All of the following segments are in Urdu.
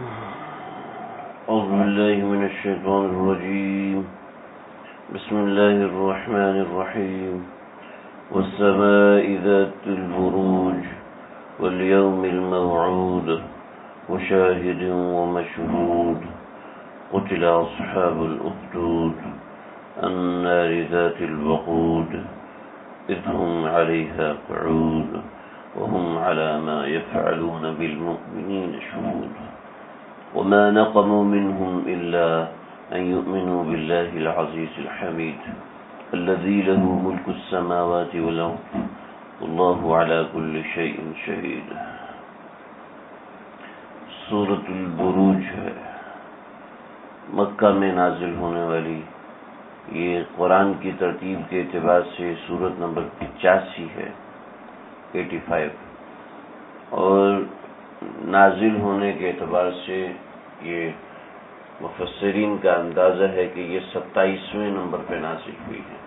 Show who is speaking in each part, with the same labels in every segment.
Speaker 1: أعوذ بالله من الشيطان الرجيم. بسم الله الرحمن الرحيم. والسماء ذات البروج واليوم الموعود وشاهد ومشهود. قتل أصحاب الأخدود النار ذات الوقود إذ هم عليها قعود وهم على ما يفعلون بالمؤمنين شهود. وما نقموا منهم إلا أن يؤمنوا بالله العزيز الحميد الذي له ملك السماوات والأرض والله على كل شيء شهيد. سورة البروج ہے، مکہ میں نازل ہونے والی. یہ قرآن کی ترتیب کے اعتبار سے سورت نمبر 85 ہے، 85، اور نازل ہونے کے اعتبار سے یہ مفسرین کا اندازہ ہے کہ یہ 27ویں نمبر پہ نازل ہوئی ہے.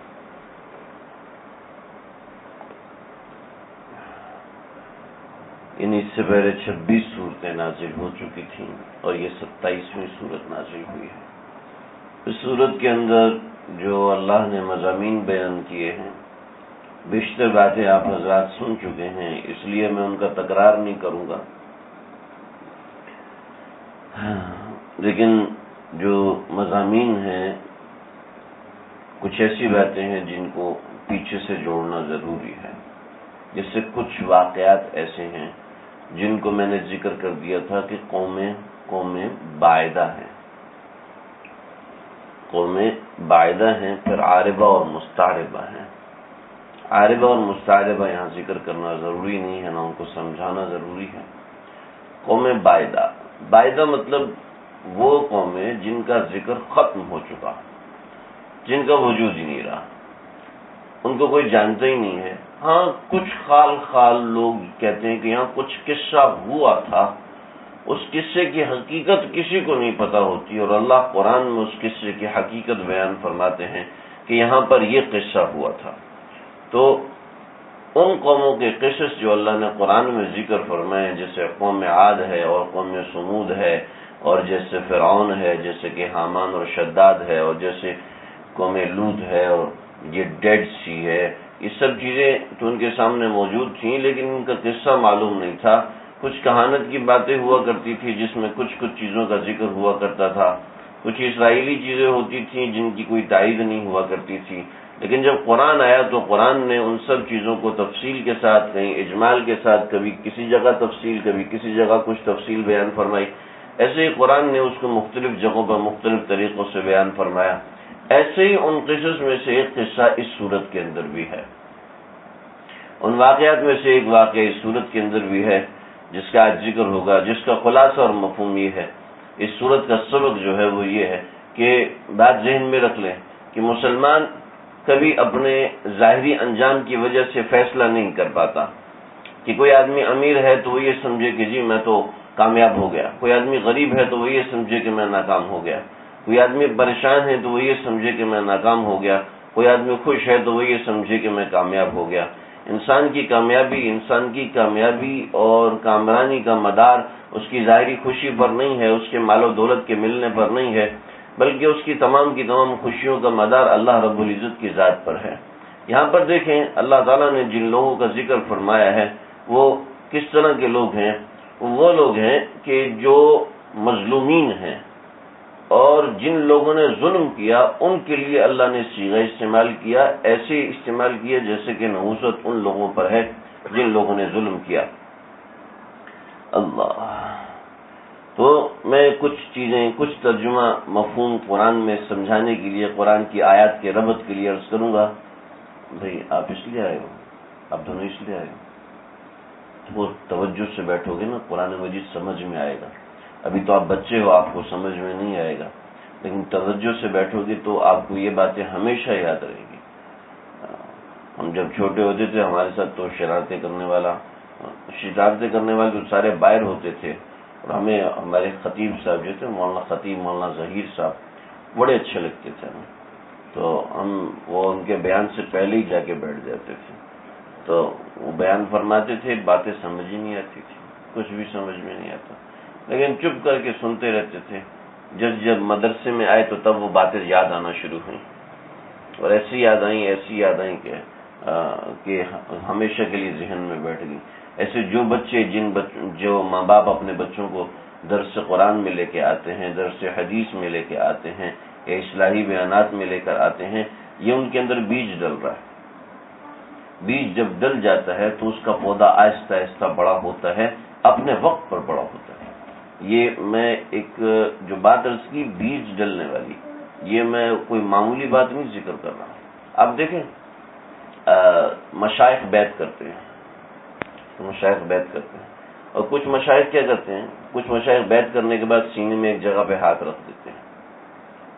Speaker 1: اس سے پہلے 26 صورتیں نازل ہو چکی تھیں اور یہ 27ویں صورت نازل ہوئی ہے. اس صورت کے اندر جو اللہ نے مضامین بیان کیے ہیں، بیشتر باتیں آپ حضرات سن چکے ہیں، اس لیے میں ان کا تکرار نہیں کروں گا، لیکن جو مضامین ہیں کچھ ایسی باتیں ہیں جن کو پیچھے سے جوڑنا ضروری ہے. جیسے کچھ واقعات ایسے ہیں جن کو میں نے ذکر کر دیا تھا کہ قومیں باعدہ ہیں، قومیں باعدہ ہیں، پھر عاربہ اور مستعربہ ہیں. عاربہ اور مستعربہ یہاں ذکر کرنا ضروری نہیں ہے، نہ ان کو سمجھانا ضروری ہے. قومیں باعدہ مطلب وہ قومیں جن کا ذکر ختم ہو چکا، جن کا وجود ہی نہیں رہا، ان کو کوئی جانتا ہی نہیں ہے. ہاں، کچھ خال لوگ کہتے ہیں کہ یہاں کچھ قصہ ہوا تھا، اس قصے کی حقیقت کسی کو نہیں پتہ ہوتی، اور اللہ قرآن میں اس قصے کی حقیقت بیان فرماتے ہیں کہ یہاں پر یہ قصہ ہوا تھا. تو ان قوموں کے قصص جو اللہ نے قرآن میں ذکر فرمائے، جیسے قوم عاد ہے اور قوم سمود ہے، اور جیسے فرعون ہے، جیسے کہ حامان اور شداد ہے، اور جیسے قوم لوط ہے، اور یہ ڈیڈ سی ہے، یہ سب چیزیں تو ان کے سامنے موجود تھیں، لیکن ان کا قصہ معلوم نہیں تھا. کچھ کہانت کی باتیں ہوا کرتی تھی جس میں کچھ چیزوں کا ذکر ہوا کرتا تھا، کچھ اسرائیلی چیزیں ہوتی تھیں جن کی کوئی تائید نہیں ہوا کرتی تھی. لیکن جب قرآن آیا تو قرآن نے ان سب چیزوں کو تفصیل کے ساتھ، کہیں اجمال کے ساتھ، کبھی کسی جگہ تفصیل، کبھی کسی جگہ کچھ تفصیل بیان فرمائی. ایسے ہی قرآن نے اس کو مختلف جگہوں پر مختلف طریقوں سے بیان فرمایا. ایسے ہی ان قصص میں سے ایک قصہ اس صورت کے اندر بھی ہے، ان واقعات میں سے ایک واقعہ اس صورت کے اندر بھی ہے جس کا آج ذکر ہوگا، جس کا خلاصہ اور مفہوم یہ ہے. اس صورت کا سبق جو ہے وہ یہ ہے کہ بات ذہن میں رکھ لیں کہ مسلمان کبھی اپنے ظاہری انجام کی وجہ سے فیصلہ نہیں کر پاتا. کہ کوئی آدمی امیر ہے تو وہ یہ سمجھے کہ جی میں تو کامیاب ہو گیا، کوئی آدمی غریب ہے تو وہ یہ سمجھے کہ میں ناکام ہو گیا، کوئی آدمی پریشان ہے تو وہ یہ سمجھے کہ میں ناکام ہو گیا، کوئی آدمی خوش ہے تو وہ یہ سمجھے کہ میں کامیاب ہو گیا. انسان کی کامیابی اور کامرانی کا مدار اس کی ظاہری خوشی پر نہیں ہے، اس کے مال و دولت کے ملنے پر نہیں ہے، بلکہ اس کی تمام خوشیوں کا مدار اللہ رب العزت کی ذات پر ہے. یہاں پر دیکھیں اللہ تعالیٰ نے جن لوگوں کا ذکر فرمایا ہے وہ کس طرح کے لوگ ہیں. وہ لوگ ہیں کہ جو مظلومین ہیں، اور جن لوگوں نے ظلم کیا ان کے لیے اللہ نے صیغہ استعمال کیا، ایسے استعمال کیا جیسے کہ نحوست ان لوگوں پر ہے جن لوگوں نے ظلم کیا. اللہ. تو میں کچھ چیزیں، کچھ ترجمہ مفہوم قرآن میں سمجھانے کے لیے، قرآن کی آیات کے ربط کے لیے عرض کروں گا. بھائی آپ اس لیے آئے ہو، آپ دونوں اس لیے آئے ہو، وہ توجہ سے بیٹھو گے نا قرآن مجید سمجھ میں آئے گا. ابھی تو آپ بچے ہو، آپ کو سمجھ میں نہیں آئے گا، لیکن توجہ سے بیٹھو گے تو آپ کو یہ باتیں ہمیشہ یاد رہے گی. ہم جب چھوٹے ہوتے تھے ہمارے ساتھ تو شرارتیں کرنے والے تو سارے باہر ہوتے تھے، اور ہمیں ہمارے خطیب صاحب جو تھے، مولانا خطیب مولانا ظہیر صاحب، بڑے اچھے لگتے تھے ہمیں. تو ہم وہ ان کے بیان سے پہلے ہی جا کے بیٹھ جاتے تھے. تو وہ بیان فرماتے تھے، باتیں سمجھ ہی نہیں آتی تھی، کچھ بھی سمجھ میں نہیں آتا. لیکن چپ کر کے سنتے رہتے تھے. جب مدرسے میں آئے تو تب وہ باتیں یاد آنا شروع ہوئیں، اور ایسی یاد آئیں کہ ہمیشہ کے لیے ذہن میں بیٹھ گئی. ایسے جو بچے جو ماں باپ اپنے بچوں کو درس قرآن میں لے کے آتے ہیں، درس حدیث میں لے کے آتے ہیں، یا اصلاحی بیانات میں لے کر آتے ہیں، یہ ان کے اندر بیج ڈل رہا ہے. بیج جب ڈل جاتا ہے تو اس کا پودا آہستہ آہستہ بڑا ہوتا ہے، اپنے وقت پر بڑا ہوتا ہے. یہ میں ایک جو بات عرض کی بیج ڈلنے والی، یہ میں کوئی معمولی بات نہیں ذکر کر رہا. آپ دیکھیں مشائخ بیعت کرتے ہیں، اور کچھ مشائخ کیا کرتے ہیں، کچھ مشائخ بیعت کرنے کے بعد سینے میں ایک جگہ پہ ہاتھ رکھ دیتے ہیں،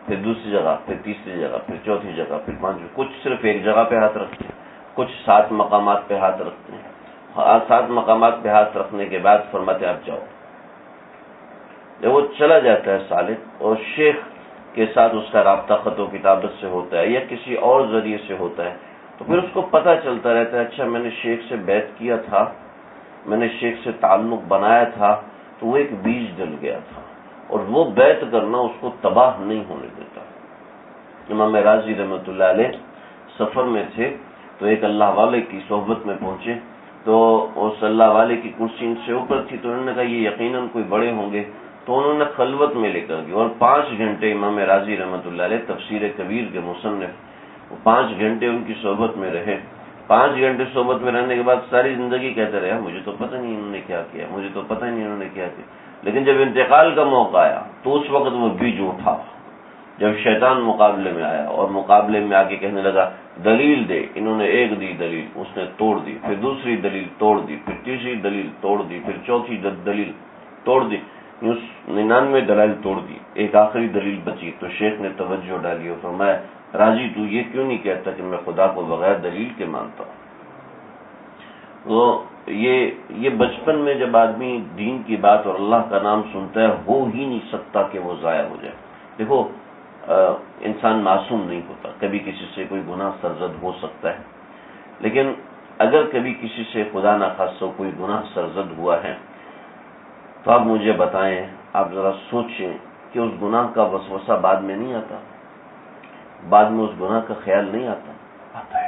Speaker 1: پھر دوسری جگہ، پھر تیسری جگہ، پھر چوتھی جگہ، پھر پانچویں. کچھ صرف ایک جگہ پہ ہاتھ رکھتے ہیں، کچھ 7 مقامات پہ ہاتھ رکھتے ہیں. 7 مقامات پہ ہاتھ رکھنے کے بعد فرماتے ہیں آپ جاؤ. جب وہ چلا جاتا ہے سالک، اور شیخ کے ساتھ اس کا رابطہ خط و کتابت سے ہوتا ہے یا کسی اور ذریعے سے ہوتا ہے، تو پھر اس کو پتہ چلتا رہتا ہے اچھا میں نے شیخ سے بیعت کیا تھا، میں نے شیخ سے تعلق بنایا تھا، تو وہ ایک بیج ڈل گیا تھا، اور وہ بیعت کرنا اس کو تباہ نہیں ہونے دیتا. امام راضی رحمۃ اللہ علیہ سفر میں تھے تو ایک اللہ والے کی صحبت میں پہنچے، تو اس اللہ والے کی کرسی ان سے اوپر تھی، تو انہوں نے کہا یہ یقیناً کوئی بڑے ہوں گے، تو انہوں نے خلوت میں لے کر گیا، اور 5 گھنٹے امام راضی رحمۃ اللہ علیہ تفسیر کبیر کے مصنف، 5 گھنٹے ان کی صحبت میں رہے. 5 گھنٹے صحبت میں رہنے کے بعد ساری زندگی کہتے رہے مجھے تو پتہ نہیں انہوں نے کیا کیا، مجھے تو پتہ نہیں انہوں نے کیا کیا. لیکن جب انتقال کا موقع آیا تو اس وقت وہ بیج اٹھا. جب شیطان مقابلے میں آیا اور مقابلے میں آ کے کہنے لگا دلیل دے، انہوں نے ایک دی دلیل، اس نے توڑ دی، پھر دوسری دلیل توڑ دی، پھر تیسری دلیل توڑ دی، پھر چوتھی دلیل توڑ دی، 99 دلائل توڑ دی، ایک آخری دلیل بچی. تو شیخ نے توجہ ڈالی اور فرمایا راضی تو یہ کیوں نہیں کہتا کہ میں خدا کو بغیر دلیل کے مانتا ہوں. تو یہ بچپن میں جب آدمی دین کی بات اور اللہ کا نام سنتا ہے، ہو ہی نہیں سکتا کہ وہ ضائع ہو جائے. دیکھو انسان معصوم نہیں ہوتا، کبھی کسی سے کوئی گناہ سرزد ہو سکتا ہے، لیکن اگر کبھی کسی سے خدا نخواستہ کوئی گناہ سرزد ہوا ہے تو آپ مجھے بتائیں، آپ ذرا سوچیں کہ اس گناہ کا وسوسہ بعد میں نہیں آتا؟ بعد میں اس گناہ کا خیال نہیں آتا ہے.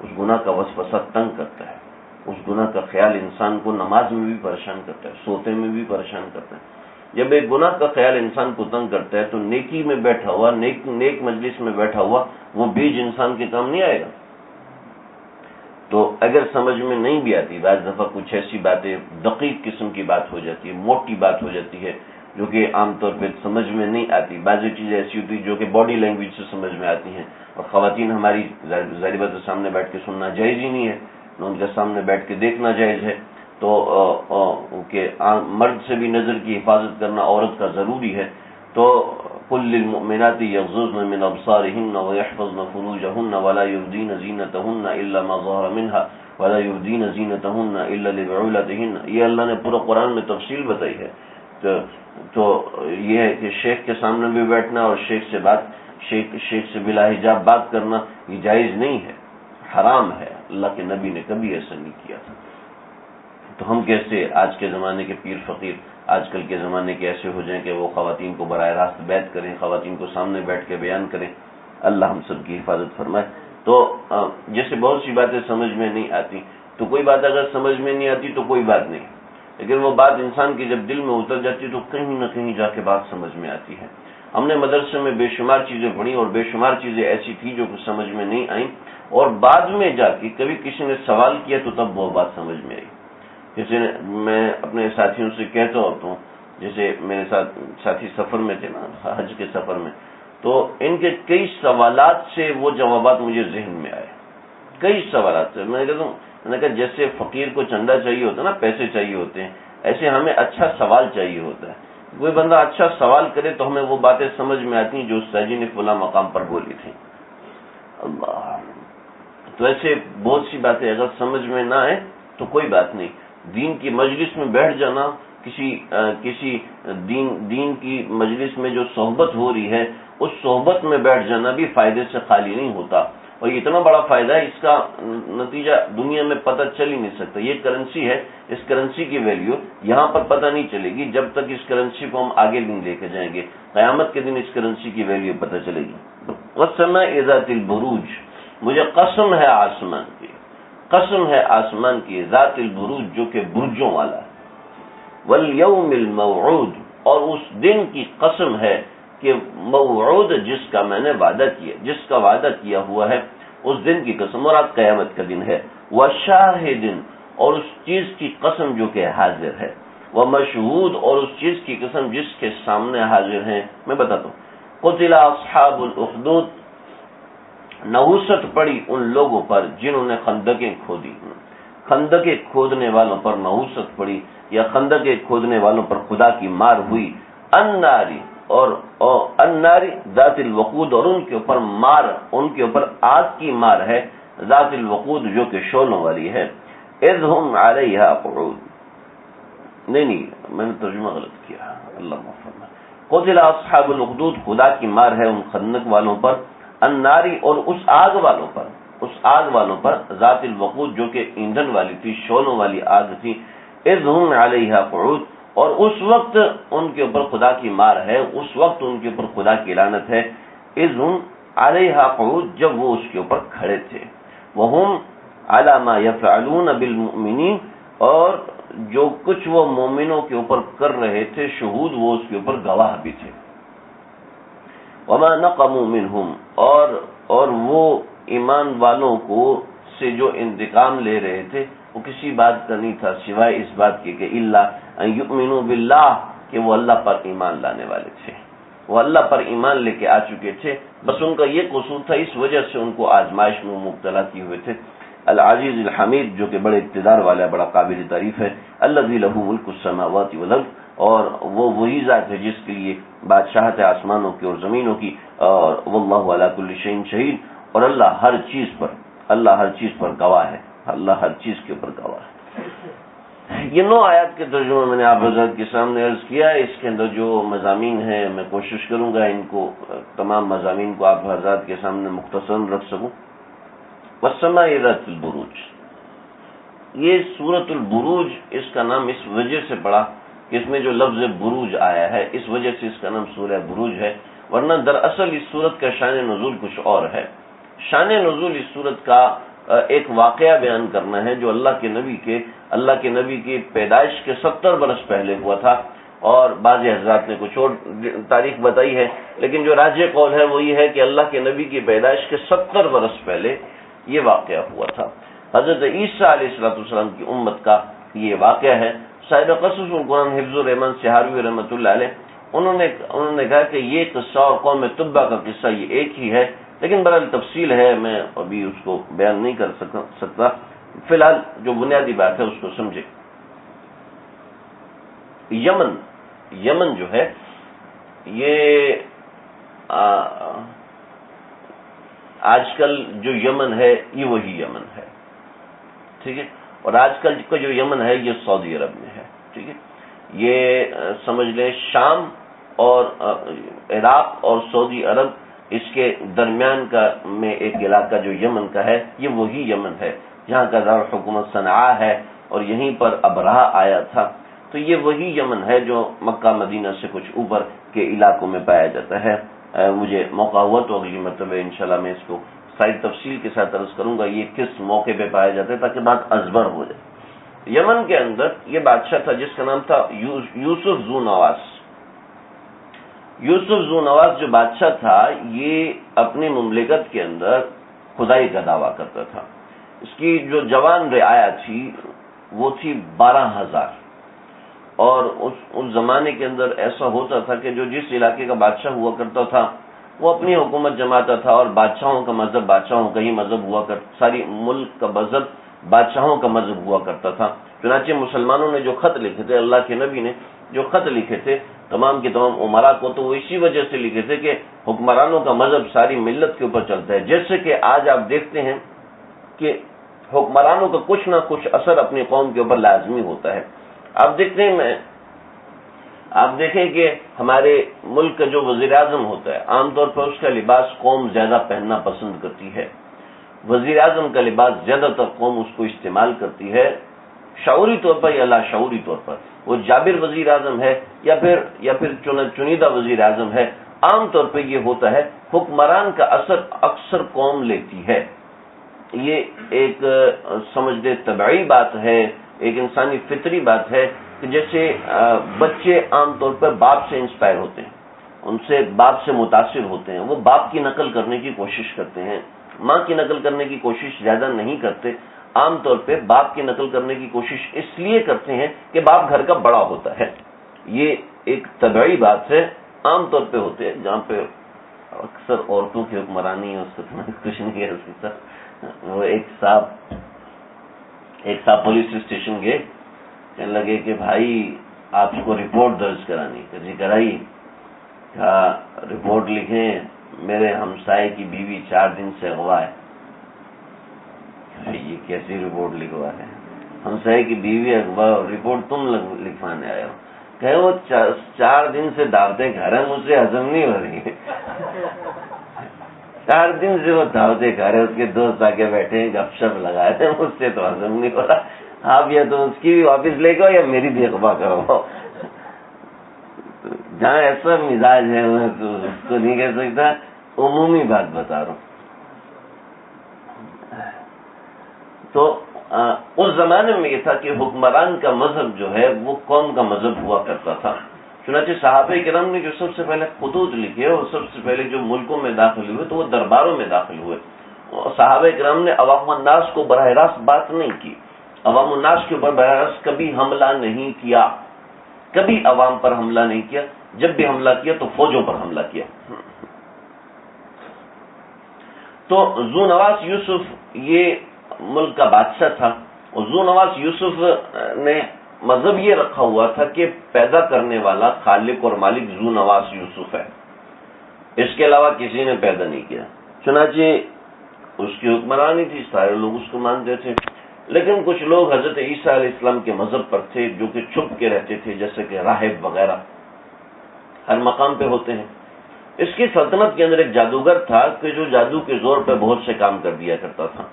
Speaker 1: اس گناہ کا وسوسہ تنگ کرتا ہے، اس گناہ کا خیال انسان کو نماز میں بھی پریشان کرتا ہے، سوتے میں بھی پریشان کرتا ہے. جب ایک گناہ کا خیال انسان کو تنگ کرتا ہے تو نیکی میں بیٹھا ہوا، نیک مجلس میں بیٹھا ہوا وہ بیج انسان کے کام نہیں آئے گا. تو اگر سمجھ میں نہیں بھی آتی، بعض دفعہ کچھ ایسی باتیں دقیق قسم کی بات ہو جاتی ہے، موٹی بات ہو جاتی ہے جو کہ عام طور پہ سمجھ میں نہیں آتی. بعض چیزیں ایسی ہوتی ہیں جو کہ باڈی لینگویج سے سمجھ میں آتی ہیں، اور خواتین ہماری ظاہر بات سامنے بیٹھ کے سننا جائز ہی نہیں ہے، ان کے سامنے بیٹھ کے دیکھنا جائز ہے. تو کہ مرد سے بھی نظر کی حفاظت کرنا عورت کا ضروری ہے. تو قل للمؤمنات یغضضن من ابصارهن ويحفظن فروجهن ولا يبدين زینتهن الا ما ظهر منها ولا يبدين زینتهن الا لبعولتهن. یہ اللہ نے پورا قرآن میں تفصیل بتائی ہے. تو یہ ہے کہ شیخ کے سامنے بھی بیٹھنا اور شیخ سے بلا حجاب بات کرنا یہ جائز نہیں ہے، حرام ہے. اللہ کے نبی نے کبھی ایسا نہیں کیا تھا. تو ہم کیسے آج کے زمانے کے پیر فقیر آج کل کے زمانے کے ایسے ہو جائیں کہ وہ خواتین کو براہ راست بیعت کریں، خواتین کو سامنے بیٹھ کے بیان کریں. اللہ ہم سب کی حفاظت فرمائے. تو جیسے بہت سی باتیں سمجھ میں نہیں آتی، تو کوئی بات اگر سمجھ میں نہیں آتی تو کوئی بات نہیں، لیکن وہ بات انسان کی جب دل میں اتر جاتی تو کہیں نہ کہیں جا کے بات سمجھ میں آتی ہے. ہم نے مدرسے میں بے شمار چیزیں پڑھی اور بے شمار چیزیں ایسی تھیں جو کچھ سمجھ میں نہیں آئیں، اور بعد میں جا کے کبھی کسی نے سوال کیا تو تب وہ بات سمجھ میں آئی. جیسے میں اپنے ساتھیوں سے کہتا ہوتا ہوں، جیسے میرے ساتھ ساتھی سفر میں تھے نا، حج کے سفر میں، تو ان کے کئی سوالات سے وہ جوابات مجھے ذہن میں آئے. کئی سوالات سے میں کہتا ہوں، میں نے کہا جیسے فقیر کو چندہ چاہیے ہوتا ہے نا، پیسے چاہیے ہوتے ہیں، ایسے ہمیں اچھا سوال چاہیے ہوتا ہے. کوئی بندہ اچھا سوال کرے تو ہمیں وہ باتیں سمجھ میں آتی ہیں جو استاد جی نے فلاں مقام پر بولی تھی. اللہ، تو ایسے بہت سی باتیں اگر سمجھ میں نہ آئے تو کوئی بات نہیں. دین کی مجلس میں بیٹھ جانا، کسی دین کی مجلس میں جو صحبت ہو رہی ہے اس صحبت میں بیٹھ جانا بھی فائدے سے خالی نہیں ہوتا. اور یہ اتنا بڑا فائدہ ہے، اس کا نتیجہ دنیا میں پتہ چل ہی نہیں سکتا. یہ کرنسی ہے، اس کرنسی کی ویلیو یہاں پر پتہ نہیں چلے گی جب تک اس کرنسی کو ہم آگے نہیں لے کے جائیں گے. قیامت کے دن اس کرنسی کی ویلیو پتہ چلے گی. والسماء ذات البروج، مجھے قسم ہے آسمان کی، قسم ہے آسمان کی، ذات البروج جو کہ برجوں والا ہے. والیوم الموعود، اور اس دن کی قسم ہے کہ موعود جس کا میں نے وعدہ کیا، جس کا وعدہ کیا ہوا ہے، اس دن کی قسم، اور آج قیامت کا دن ہے. وشاہد، اور اس چیز کی قسم جو کہ حاضر ہے. ومشہود، اور اس چیز کی قسم جس کے سامنے حاضر ہیں. میں بتاتا ہوں. قتل اصحاب الاخدود، نحوست پڑی ان لوگوں پر جنہوں نے خندقیں کھودی. خندقیں کھودنے والوں پر نحوست پڑی، یا خندقیں کھودنے والوں پر خدا کی مار ہوئی. الناری، اور الناری ذات الوقود، اور ان کے اوپر مار، ان کے اوپر آگ کی مار ہے، ذات الوقود جو کہ شعلوں والی ہے. اذ ہم علیہا قعود، نہیں میں نے ترجمہ غلط کیا، اللہ معاف فرمائے. قتل اصحاب الاخدود، خدا کی مار ہے ان خندق والوں پر. الناری، اور اس آگ والوں پر، اس آگ والوں پر، ذات الوقود جو کہ ایندھن والی تھی، شعلوں والی آگ تھی. اذ ہم علیہا قعود، اور اس وقت ان کے اوپر خدا کی مار ہے، اس وقت ان کے اوپر خدا کی لعنت ہے. اذ ہم علیہا قعود، جب وہ اس کے اوپر کھڑے تھے. وہم علی ما یفعلون بالمؤمنین، اور جو کچھ وہ مومنوں کے اوپر کر رہے تھے شہود، وہ اس کے اوپر گواہ بھی تھے. وما نقموا منہم، اور وہ ایمان والوں کو سے جو انتقام لے رہے تھے وہ کسی بات کا نہیں تھا سوائے اس بات کے کہ الا ان یؤمنوا باللہ، کہ وہ اللہ پر ایمان لانے والے تھے، وہ اللہ پر ایمان لے کے آ چکے تھے. بس ان کا یہ قصور تھا، اس وجہ سے ان کو آزمائش میں مبتلا کیے ہوئے تھے. العزیز الحمید، جو کہ بڑے اقتدار والا ہے، بڑا قابل تعریف ہے. الذی لہ ملک السماوات والارض، اور وہ وہی ذات ہے جس کے لیے بادشاہت ہے آسمانوں کی اور زمینوں کی. اور واللہ علی کل شیء شہید، اور اللہ ہر چیز پر گواہ ہے، اللہ ہر چیز کے اوپر گواہ ہے. یہ 9 آیات کے ترجمہ میں نے آپ حضرات کے سامنے عرض کیا. اس کے اندر جو مضامین ہیں میں کوشش کروں گا ان کو، تمام مضامین کو آپ حضرات کے سامنے مختصر رکھ سکوں. والسماء ذات البروج، یہ سورۃ البروج اس کا نام اس وجہ سے پڑا کہ اس میں جو لفظ بروج آیا ہے، اس وجہ سے اس کا نام سورہ بروج ہے. ورنہ دراصل اس سورت کا شان نزول کچھ اور ہے. شان نزول اس سورت کا ایک واقعہ بیان کرنا ہے جو اللہ کے نبی کی پیدائش کے 70 برس پہلے ہوا تھا. اور بعض حضرات نے کچھ اور تاریخ بتائی ہے، لیکن جو راجح قول ہے وہ یہ ہے کہ اللہ کے نبی کی پیدائش کے 70 برس پہلے یہ واقعہ ہوا تھا. حضرت عیسیٰ علیہ السلام کی امت کا یہ واقعہ ہے. صاحب قصص القرآن حفظ الرحمان سہاروی رحمۃ اللہ علیہ انہوں نے کہا کہ یہ قصہ اور قوم تبع کا قصہ یہ ایک ہی ہے، لیکن بہرحال تفصیل ہے، میں ابھی اس کو بیان نہیں کر سکتا. فی الحال جو بنیادی بات ہے اس کو سمجھے. یمن جو ہے یہ آج کل جو یمن ہے یہ وہی یمن ہے، ٹھیک ہے. اور آج کل کا جو یمن ہے یہ سعودی عرب میں ہے، ٹھیک ہے. یہ سمجھ لیں شام اور عراق اور سعودی عرب اس کے درمیان کا میں ایک علاقہ جو یمن کا ہے یہ وہی یمن ہے جہاں کا دارالحکومت صنعاء ہے، اور یہیں پر ابرہہ آیا تھا. تو یہ وہی یمن ہے جو مکہ مدینہ سے کچھ اوپر کے علاقوں میں پایا جاتا ہے. مجھے موقع ہوا تو اگلی مرتبہ انشاءاللہ میں اس کو ساری تفصیل کے ساتھ عرض کروں گا یہ کس موقع پہ پایا جاتا ہے تاکہ بات ازبر ہو جائے. یمن کے اندر یہ بادشاہ تھا جس کا نام تھا یوسف ذو نواس. یوسف ذو نواس جو بادشاہ تھا یہ اپنی مملکت کے اندر خدائی کا دعویٰ کرتا تھا. اس کی جو جوان رعایا تھی وہ تھی 12,000. اور اس زمانے کے اندر ایسا ہوتا تھا کہ جو جس علاقے کا بادشاہ ہوا کرتا تھا وہ اپنی حکومت جماتا تھا، اور بادشاہوں کا مذہب بادشاہوں کا ہی مذہب ہوا کرتا، ساری ملک کا مذہب بادشاہوں کا مذہب ہوا کرتا تھا. چنانچہ مسلمانوں نے جو خط لکھے تھے، اللہ کے نبی نے جو خط لکھے تھے تمام کے تمام عمراء کو، تو وہ اسی وجہ سے لکھے تھے کہ حکمرانوں کا مذہب ساری ملت کے اوپر چلتا ہے. جیسے کہ آج آپ دیکھتے ہیں کہ حکمرانوں کا کچھ نہ کچھ اثر اپنی قوم کے اوپر لازمی ہوتا ہے. آپ دیکھیں کہ ہمارے ملک کا جو وزیر اعظم ہوتا ہے عام طور پر اس کا لباس قوم زیادہ پہننا پسند کرتی ہے. وزیر اعظم کا لباس زیادہ تر قوم اس کو استعمال کرتی ہے، شعوری طور پر یا لاشعوری طور پر. وہ جابر وزیر اعظم ہے یا پھر چنیدہ وزیر اعظم ہے، عام طور پہ یہ ہوتا ہے حکمران کا اثر اکثر قوم لیتی ہے. یہ ایک سمجھ لے طبعی بات ہے، ایک انسانی فطری بات ہے کہ جیسے بچے عام طور پر باپ سے انسپائر ہوتے ہیں، ان سے باپ سے متاثر ہوتے ہیں، وہ باپ کی نقل کرنے کی کوشش کرتے ہیں، ماں کی نقل کرنے کی کوشش زیادہ نہیں کرتے. عام طور پہ باپ کی نقل کرنے کی کوشش اس لیے کرتے ہیں کہ باپ گھر کا بڑا ہوتا ہے. یہ ایک طبعی بات ہے، عام طور پہ ہوتے ہیں. جہاں پہ اکثر عورتوں کی حکمرانی ہے اس کو کچھ نہیں کہہ سکتا. وہ ایک صاحب پولیس اسٹیشن گئے، کہنے لگے کہ بھائی آپ کو رپورٹ درج کرانی. کہ جی کرائی. کہا رپورٹ لکھیں میرے ہمسائے کی بیوی 4 دن سے اغوا ہے. یہ کیسی رپورٹ لکھوا ہے؟ ہمسائے کی بیوی اغوا، رپورٹ تم لکھوانے آئے ہو. کہ وہ 4 دن سے دعوتیں کھا رہے ہیں، مجھ سے ہضم نہیں ہو رہی ہے. 4 دن سے وہ دعوتیں کھا رہے، اس کے دوست آ کے بیٹھے گپ شپ لگائے تھے، مجھ سے تو ہضم نہیں ہو رہا. آپ یا تو اس کی بھی واپس لے گا یا میری بھی اغوا کرو. جہاں ایسا مزاج ہے میں تو اس کو نہیں کہہ سکتا، عمومی بات بتا رہا ہوں. تو اس زمانے میں یہ تھا کہ حکمران کا مذہب جو ہے وہ قوم کا مذہب ہوا کرتا تھا. چنانچہ صحابہ کرام نے جو سب سے پہلے خطوط لکھے اور سب سے پہلے جو ملکوں میں داخل ہوئے تو وہ درباروں میں داخل ہوئے. صحابہ کرام نے عوام الناس کو براہ راست بات نہیں کی، عوام الناس کے اوپر براہ راست کبھی حملہ نہیں کیا، کبھی عوام پر حملہ نہیں کیا. جب بھی حملہ کیا تو فوجوں پر حملہ کیا. تو ذو نواس یوسف یہ ملک کا بادشاہ تھا، اور ذو نواس یوسف نے مذہب یہ رکھا ہوا تھا کہ پیدا کرنے والا خالق اور مالک ذو نواس یوسف ہے، اس کے علاوہ کسی نے پیدا نہیں کیا. چنانچہ اس کی حکمرانی تھی، سارے لوگ اس کو مانتے تھے. لیکن کچھ لوگ حضرت عیسیٰ علیہ السلام کے مذہب پر تھے جو کہ چھپ کے رہتے تھے، جیسے کہ راہب وغیرہ ہر مقام پہ ہوتے ہیں. اس کی سلطنت کے اندر ایک جادوگر تھا کہ جو جادو کے زور پہ بہت سے کام کر دیا کرتا تھا.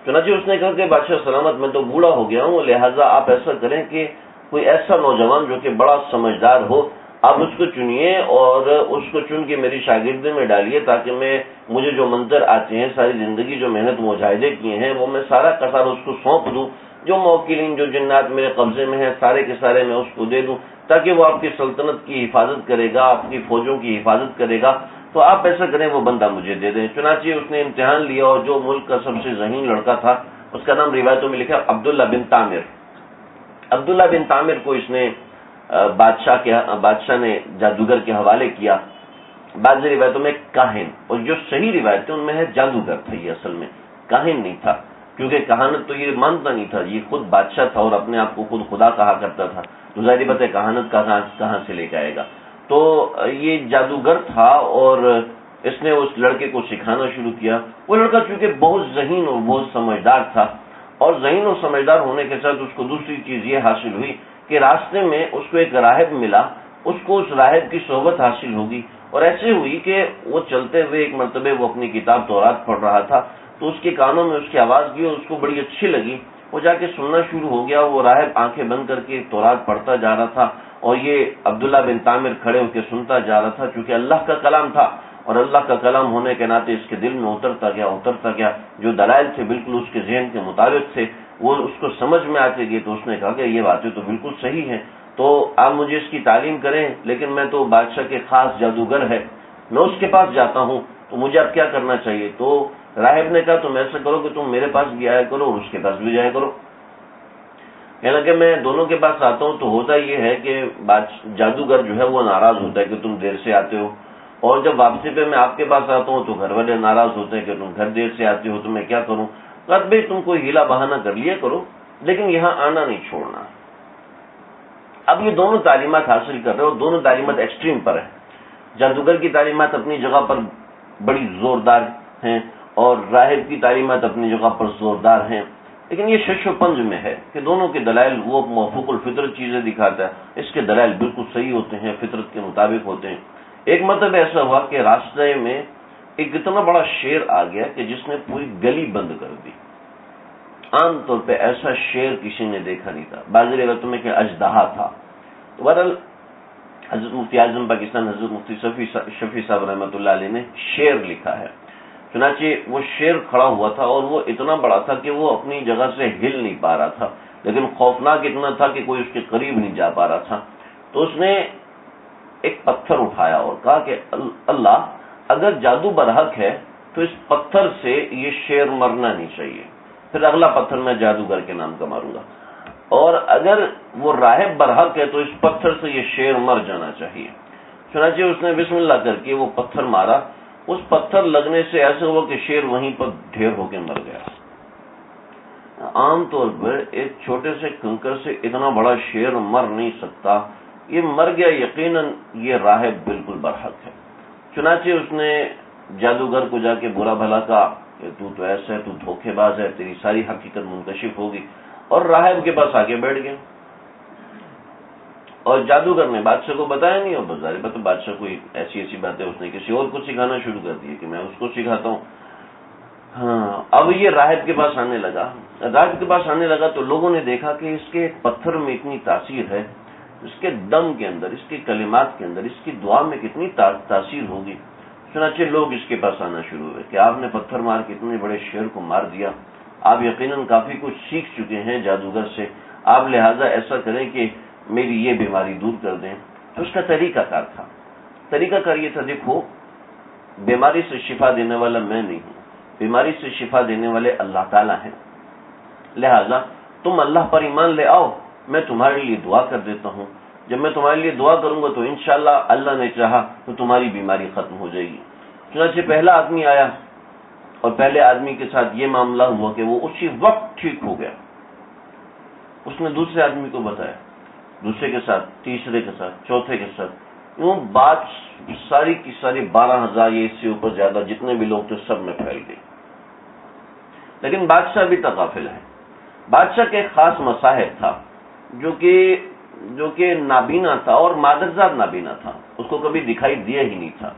Speaker 1: چنانچہ اس نے کہا کہ بادشاہ سلامت میں تو بوڑھا ہو گیا ہوں، لہٰذا آپ ایسا کریں کہ کوئی ایسا نوجوان جو کہ بڑا سمجھدار ہو، آپ اس کو چنیے اور اس کو چن کے میری شاگردی میں ڈالیے، تاکہ مجھے جو منتر آتے ہیں، ساری زندگی جو محنت مجاہدے کیے ہیں، وہ میں سارا کا سارا اس کو سونپ دوں. جو موکلین جو جنات میرے قبضے میں ہیں سارے کے سارے میں اس کو دے دوں، تاکہ وہ آپ کی سلطنت کی حفاظت کرے گا، آپ کی فوجوں کی حفاظت کرے گا. تو آپ ایسا کریں وہ بندہ مجھے دے دیں. چنانچہ اس نے امتحان لیا اور جو ملک کا سب سے ذہین لڑکا تھا، اس کا نام روایتوں میں لکھا عبداللہ بن تامر. عبداللہ بن تامر کو اس نے بادشاہ نے جادوگر کے حوالے کیا. بعض روایتوں میں کاہن، اور جو صحیح روایتیں ان میں ہے جادوگر تھا. یہ اصل میں کاہن نہیں تھا، کیونکہ کہانت تو یہ مانتا نہیں تھا، یہ خود بادشاہ تھا اور اپنے آپ کو خود خدا کہا کرتا تھا. تو ظاہر بات ہے کہانت کہاں سے لے کے آئے گا. تو یہ جادوگر تھا اور اس نے اس لڑکے کو سکھانا شروع کیا. وہ لڑکا چونکہ بہت ذہین اور بہت سمجھدار تھا، اور ذہین اور سمجھدار ہونے کے ساتھ اس کو دوسری چیز یہ حاصل ہوئی کہ راستے میں اس کو ایک راہب ملا، اس کو اس راہب کی صحبت حاصل ہوگی. اور ایسے ہوئی کہ وہ چلتے ہوئے ایک مرتبہ وہ اپنی کتاب تورات پڑھ رہا تھا، تو اس کے کانوں میں اس کی آواز گئی اور اس کو بڑی اچھی لگی. وہ جا کے سننا شروع ہو گیا. وہ راہب آنکھیں بند کر کے تورات پڑھتا جا رہا تھا اور یہ عبداللہ بن تامر کھڑے ہو کے سنتا جا رہا تھا. چونکہ اللہ کا کلام تھا اور اللہ کا کلام ہونے کے ناطے اس کے دل میں اترتا گیا. جو دلائل تھے بالکل اس کے ذہن کے مطابق تھے، وہ اس کو سمجھ میں آتے گئے. تو اس نے کہا کہ یہ باتیں تو بالکل صحیح ہیں، تو آپ مجھے اس کی تعلیم کریں. لیکن میں تو بادشاہ کے خاص جادوگر ہے، میں اس کے پاس جاتا ہوں، تو مجھے اب کیا کرنا چاہیے؟ تو راہب نے کہا تم ایسا کرو کہ تم میرے پاس بھی آیا کرو اور اس کے پاس بھی جایا کرو. کہنے لگے میں دونوں کے پاس آتا ہوں تو ہوتا یہ ہے کہ جادوگر جو ہے وہ ناراض ہوتا ہے کہ تم دیر سے آتے ہو، اور جب واپسی پہ میں آپ کے پاس آتا ہوں تو گھر والے ناراض ہوتے ہیں کہ تم گھر دیر سے آتے ہو، تو میں کیا کروں؟ کہا بھائی تم کوئی ہیلا بہانہ کر لیا کرو، لیکن یہاں آنا نہیں چھوڑنا. اب یہ دونوں تعلیمات حاصل کر رہے ہو، دونوں تعلیمات ایکسٹریم پر ہیں. جادوگر کی تعلیمات اپنی جگہ پر بڑی زوردار ہیں اور راہب کی تعلیمات اپنی جگہ پر زوردار ہیں، لیکن یہ شش و پنج میں ہے کہ دونوں کے دلائل وہ موافق الفطرت چیزیں دکھاتا ہے. اس کے دلائل بالکل صحیح ہوتے ہیں، فطرت کے مطابق ہوتے ہیں. ایک مرتبہ ایسا ہوا کہ راستے میں ایک اتنا بڑا شیر آ گیا کہ جس نے پوری گلی بند کر دی. عام طور پہ ایسا شیر کسی نے دیکھا نہیں تھا. بعض روایتوں میں کہ اژدہا تھا. تو بہرحال حضرت مفتی اعظم پاکستان حضرت مفتی شفیع صاحب رحمۃ اللہ علیہ نے شیر لکھا ہے. چنانچہ وہ شیر کھڑا ہوا تھا اور وہ اتنا بڑا تھا کہ وہ اپنی جگہ سے ہل نہیں پا رہا تھا، لیکن خوفناک اتنا تھا کہ کوئی اس کے قریب نہیں جا پا رہا تھا. تو اس نے ایک پتھر اٹھایا اور کہا کہ اللہ اگر جادو برحق ہے تو اس پتھر سے یہ شیر مرنا نہیں چاہیے. پھر اگلا پتھر میں جادوگر کے نام کا ماروں گا، اور اگر وہ راہب برحق ہے تو اس پتھر سے یہ شیر مر جانا چاہیے. چنانچہ اس نے بسم اللہ کر کے وہ پتھر مارا. اس پتھر لگنے سے ایسا ہوا کہ شیر وہیں پر ڈھیر ہو کے مر گیا. عام طور پر ایک چھوٹے سے کنکر سے اتنا بڑا شیر مر نہیں سکتا. یہ مر گیا، یقیناً یہ راہب بالکل برحق ہے. چنانچہ اس نے جادوگر کو جا کے برا بھلا کہا کہ تو ایسا ہے، تو دھوکے باز ہے، تیری ساری حقیقت منکشف ہوگی. اور راہب کے پاس آ کے بیٹھ گیا. اور جادوگر نے بادشاہ کو بتایا نہیں، اور بظاہر بات بادشاہ کو ایسی باتیں اس نے کسی اور کو سکھانا شروع کر دی کہ میں اس کو سکھاتا ہوں. ہاں، اب یہ راہب کے پاس آنے لگا. راہب کے پاس آنے لگا تو لوگوں نے دیکھا کہ اس کے پتھر میں اتنی تاثیر ہے، اس کے دم کے اندر، اس کے کلمات کے اندر، اس کی دعا میں کتنی تاثیر ہوگی. چنانچہ لوگ اس کے پاس آنا شروع ہوئے کہ آپ نے پتھر مار کے اتنے بڑے شیر کو مار دیا، آپ یقیناً کافی کچھ سیکھ چکے ہیں جادوگر سے، آپ لہٰذا ایسا کریں کہ میری یہ بیماری دور کر دیں. تو اس کا طریقہ کار تھا. طریقہ کار یہ تھا، دیکھو بیماری سے شفا دینے والا میں نہیں ہوں، بیماری سے شفا دینے والے اللہ تعالیٰ ہیں. لہٰذا تم اللہ پر ایمان لے آؤ، میں تمہارے لیے دعا کر دیتا ہوں. جب میں تمہارے لیے دعا کروں گا تو انشاءاللہ اللہ نے چاہا تو تمہاری بیماری ختم ہو جائے گی. چنانچہ پہلا آدمی آیا اور پہلے آدمی کے ساتھ یہ معاملہ ہوا کہ وہ اسی وقت ٹھیک ہو گیا. اس نے دوسرے آدمی کو بتایا، دوسرے کے ساتھ، تیسرے کے ساتھ، چوتھے کے ساتھ. یوں بات ساری کی ساری 12,000 یا اس سے اوپر زیادہ جتنے بھی لوگ تھے سب میں پھیل گئی. لیکن بادشاہ بھی تغافل ہے. بادشاہ کے خاص مصاحب تھا جو کہ نابینا تھا، اور مادرزاد نابینا تھا، اس کو کبھی دکھائی دیا ہی نہیں تھا.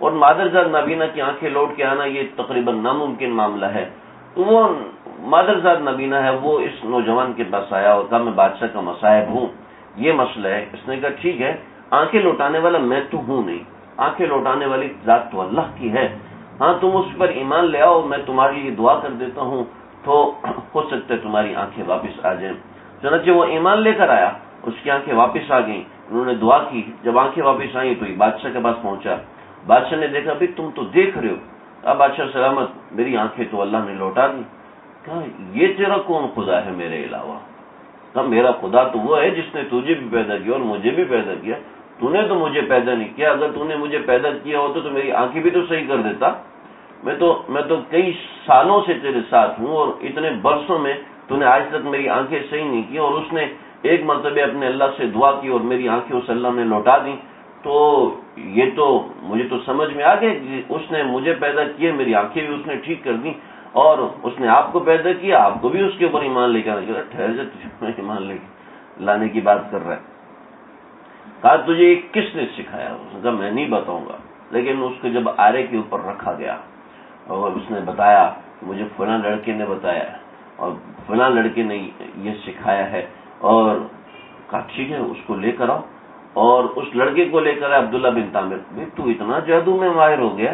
Speaker 1: اور مادرزاد نابینا کی آنکھیں لوٹ کے آنا یہ تقریباً ناممکن معاملہ ہے. تو وہ مادرزاد نابینا ہے، وہ اس نوجوان کے پاس آیا اور کہا میں بادشاہ کا مصاحب ہوں، یہ مسئلہ ہے. اس نے کہا ٹھیک ہے، آنکھیں لوٹانے والا میں تو ہوں نہیں، آنکھیں لوٹانے والی ذات تو اللہ کی ہے. ہاں تم اس پر ایمان لے آؤ، میں تمہارے لیے دعا کر دیتا ہوں، تو ہو سکتا ہے تمہاری آنکھیں واپس آ جائیں. چنانچہ وہ ایمان لے کر آیا، اس کی آنکھیں واپس آ گئیں. انہوں نے دعا کی. جب آنکھیں واپس آئیں تو یہ بادشاہ کے پاس پہنچا. بادشاہ نے دیکھا بھی تم تو دیکھ رہے ہو. اب بادشاہ سلامت، میری آنکھیں تو اللہ نے لوٹا دی. کہا یہ تیرا کون خدا ہے میرے علاوہ؟ کہا میرا خدا تو وہ ہے جس نے تجھے بھی پیدا کیا اور مجھے بھی پیدا کیا. تو نے تو مجھے پیدا نہیں کیا، اگر تو نے مجھے پیدا کیا ہوتا تو میری آنکھیں بھی تو صحیح کر دیتا. میں تو کئی سالوں سے تیرے ساتھ ہوں، اور اتنے برسوں میں تو نے آج تک میری آنکھیں صحیح نہیں کی. اور اس نے ایک مرتبہ اپنے اللہ سے دعا کی اور میری آنکھیں اس اللہ نے لوٹا دی. تو یہ تو مجھے تو سمجھ میں آ گیا کہ اس نے مجھے پیدا کیا، میری آنکھیں بھی اس نے ٹھیک کر دی، اور اس نے آپ کو پیدا کیا، آپ کو بھی اس کے اوپر ایمان لے کے آنا چاہیے. ٹھہر جا، تجھے ایمان لے کے لانے کی بات کر رہا ہے. کہا تجھے کس نے سکھایا؟ اس نے کہا میں نہیں بتاؤں گا. لیکن اس کو جب آرے کے اوپر رکھا گیا اور اس نے بتایا کہ مجھے فلاں لڑکے نے بتایا اور فلاں لڑکے نے یہ سکھایا ہے، اور کہا ٹھیک ہے اس کو لے کر آؤ. اور اس لڑکے کو لے کر آئے، عبداللہ بن تامر. تو اتنا جادو میں ماہر ہو گیا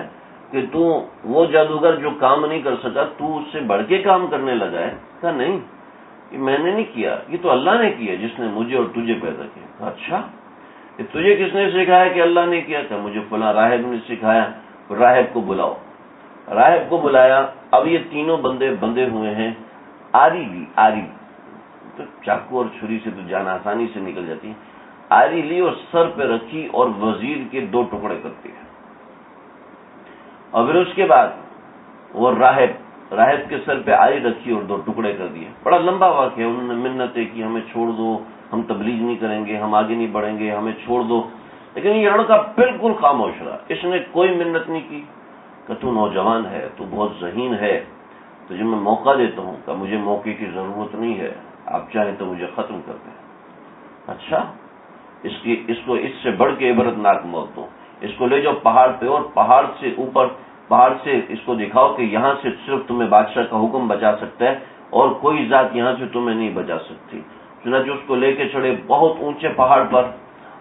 Speaker 1: کہ تو وہ جادوگر جو کام نہیں کر سکا تو اس سے بڑھ کے کام کرنے لگا ہے. کہا نہیں، یہ میں نے نہیں کیا، یہ تو اللہ نے کیا جس نے مجھے اور تجھے پیدا کیا. کہا اچھا، یہ تجھے کس نے سکھایا کہ اللہ نے کیا؟ کہ مجھے فلاں راہب نے سکھایا. راہب کو بلاؤ. راہب کو بلایا. اب یہ تینوں بندے ہوئے ہیں. آری تو چاقو اور چھری سے تو جان آسانی سے نکل جاتی ہے. آری لی اور سر پہ رکھی اور وزیر کے 2 ٹکڑے کر دیے. اور پھر اس کے بعد وہ راہب کے سر پہ آری رکھی اور 2 ٹکڑے کر دیے. بڑا لمبا واقعہ. انہوں نے منتیں کی ہمیں چھوڑ دو، ہم تبلیغ نہیں کریں گے، ہم آگے نہیں بڑھیں گے، ہمیں چھوڑ دو. لیکن یہ لڑکا بالکل خاموش رہا. اس نے کوئی منت نہیں کی. کہ تو نوجوان ہے، تو بہت ذہین ہے، تجھے میں موقع دیتا ہوں. کہ مجھے موقع کی ضرورت نہیں ہے، آپ چاہیں تو مجھے ختم کر دیں. اچھا، اس کو اس سے بڑھ کے عبرت ناک موت دو. اس کو لے جاؤ پہاڑ پہ اور پہاڑ سے اوپر پہاڑ سے اس کو دکھاؤ کہ یہاں سے صرف تمہیں بادشاہ کا حکم بچا سکتا ہے اور کوئی ذات یہاں سے تمہیں نہیں بچا سکتی۔ چنانچہ اس کو لے کے چڑھے بہت اونچے پہاڑ پر،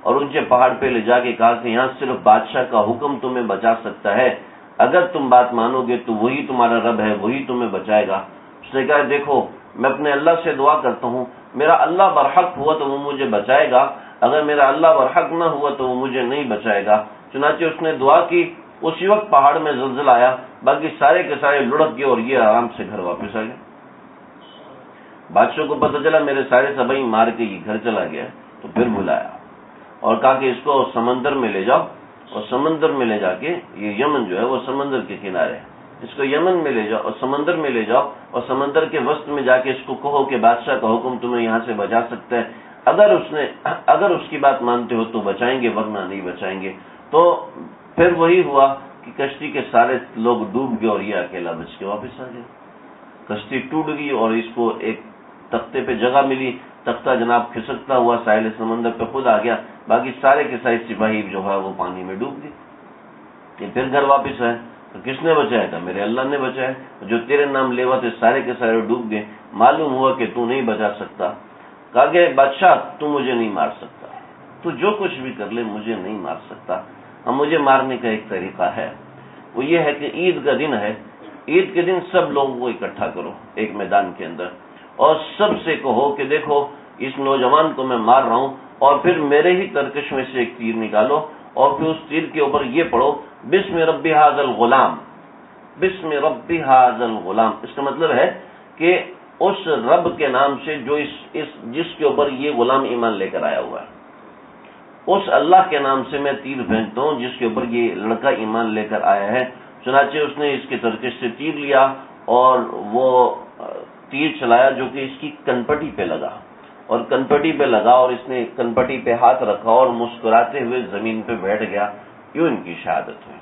Speaker 1: اور اونچے پہاڑ پہ لے جا کے کہا کہ یہاں صرف بادشاہ کا حکم تمہیں بچا سکتا ہے، اگر تم بات مانو گے تو وہی تمہارا رب ہے، وہی تمہیں بچائے گا۔ اس نے کہا دیکھو میں اپنے اللہ سے دعا کرتا ہوں، میرا اللہ برحق ہوا تو وہ مجھے بچائے گا، اگر میرا اللہ برحق نہ ہوا تو وہ مجھے نہیں بچائے گا۔ چنانچہ اس نے دعا کی، اسی وقت پہاڑ میں زلزلہ آیا، باقی سارے کے سارے لڑک گئے اور یہ آرام سے گھر واپس آ گئے۔ بادشاہ کو پتہ چلا میرے سارے سبھی مار کے یہ گھر چلا گیا، تو پھر بلایا اور کہا کہ اس کو سمندر میں لے جاؤ، اور سمندر میں لے جا کے، یہ یمن جو ہے وہ سمندر کے کنارے ہے، اس کو یمن میں لے جاؤ اور سمندر میں لے جاؤ، اور سمندر کے وسط میں جا کے اس کو کہو کہ بادشاہ کا حکم تمہیں یہاں سے بچا سکتا ہے، اگر اس کی بات مانتے ہو تو بچائیں گے، ورنہ نہیں بچائیں گے۔ تو پھر وہی ہوا کہ کشتی کے سارے لوگ ڈوب گئے اور یہ اکیلا بچ کے واپس آ گیا۔ کشتی ٹوٹ گئی اور اس کو ایک تختے پہ جگہ ملی، تختہ جناب کھسکتا ہوا ساحل سمندر پہ خود آ گیا، باقی سارے کے سارے سپاہی جو ہے وہ پانی میں ڈوب گئے۔ یہ پھر گھر واپس آئے تو کس نے بچایا تھا؟ میرے اللہ نے بچایا، جو تیرے نام لیوا تھے سارے کے سارے ڈوب گئے، معلوم ہوا کہ تو نہیں بچا سکتا۔ کہا کہ بادشاہ تو مجھے نہیں مار سکتا، تو جو کچھ بھی کر لے مجھے نہیں مار سکتا۔ اب مجھے مارنے کا ایک طریقہ ہے، وہ یہ ہے کہ عید کا دن ہے، عید کے دن سب لوگوں کو اکٹھا کرو ایک میدان کے اندر، اور سب سے کہو کہ دیکھو اس نوجوان کو میں مار رہا ہوں، اور پھر میرے ہی ترکش میں سے ایک تیر نکالو، اور پھر اس تیر کے اوپر یہ پڑھو بسم رب ھذا الغلام، بسم رب ھذا الغلام۔ اس کا مطلب ہے کہ اس رب کے نام سے جو جس کے اوپر یہ غلام ایمان لے کر آیا ہوا ہے، اس اللہ کے نام سے میں تیر پھینکتا ہوں جس کے اوپر یہ لڑکا ایمان لے کر آیا ہے۔ چنانچہ اس نے اس کے ترکش سے تیر لیا اور وہ تیر چلایا جو کہ اس کی کنپٹی پہ لگا، اور کنپٹی پہ لگا اور اس نے کنپٹی پہ ہاتھ رکھا اور مسکراتے ہوئے زمین پہ بیٹھ گیا، یوں ان کی شہادت ہوئی۔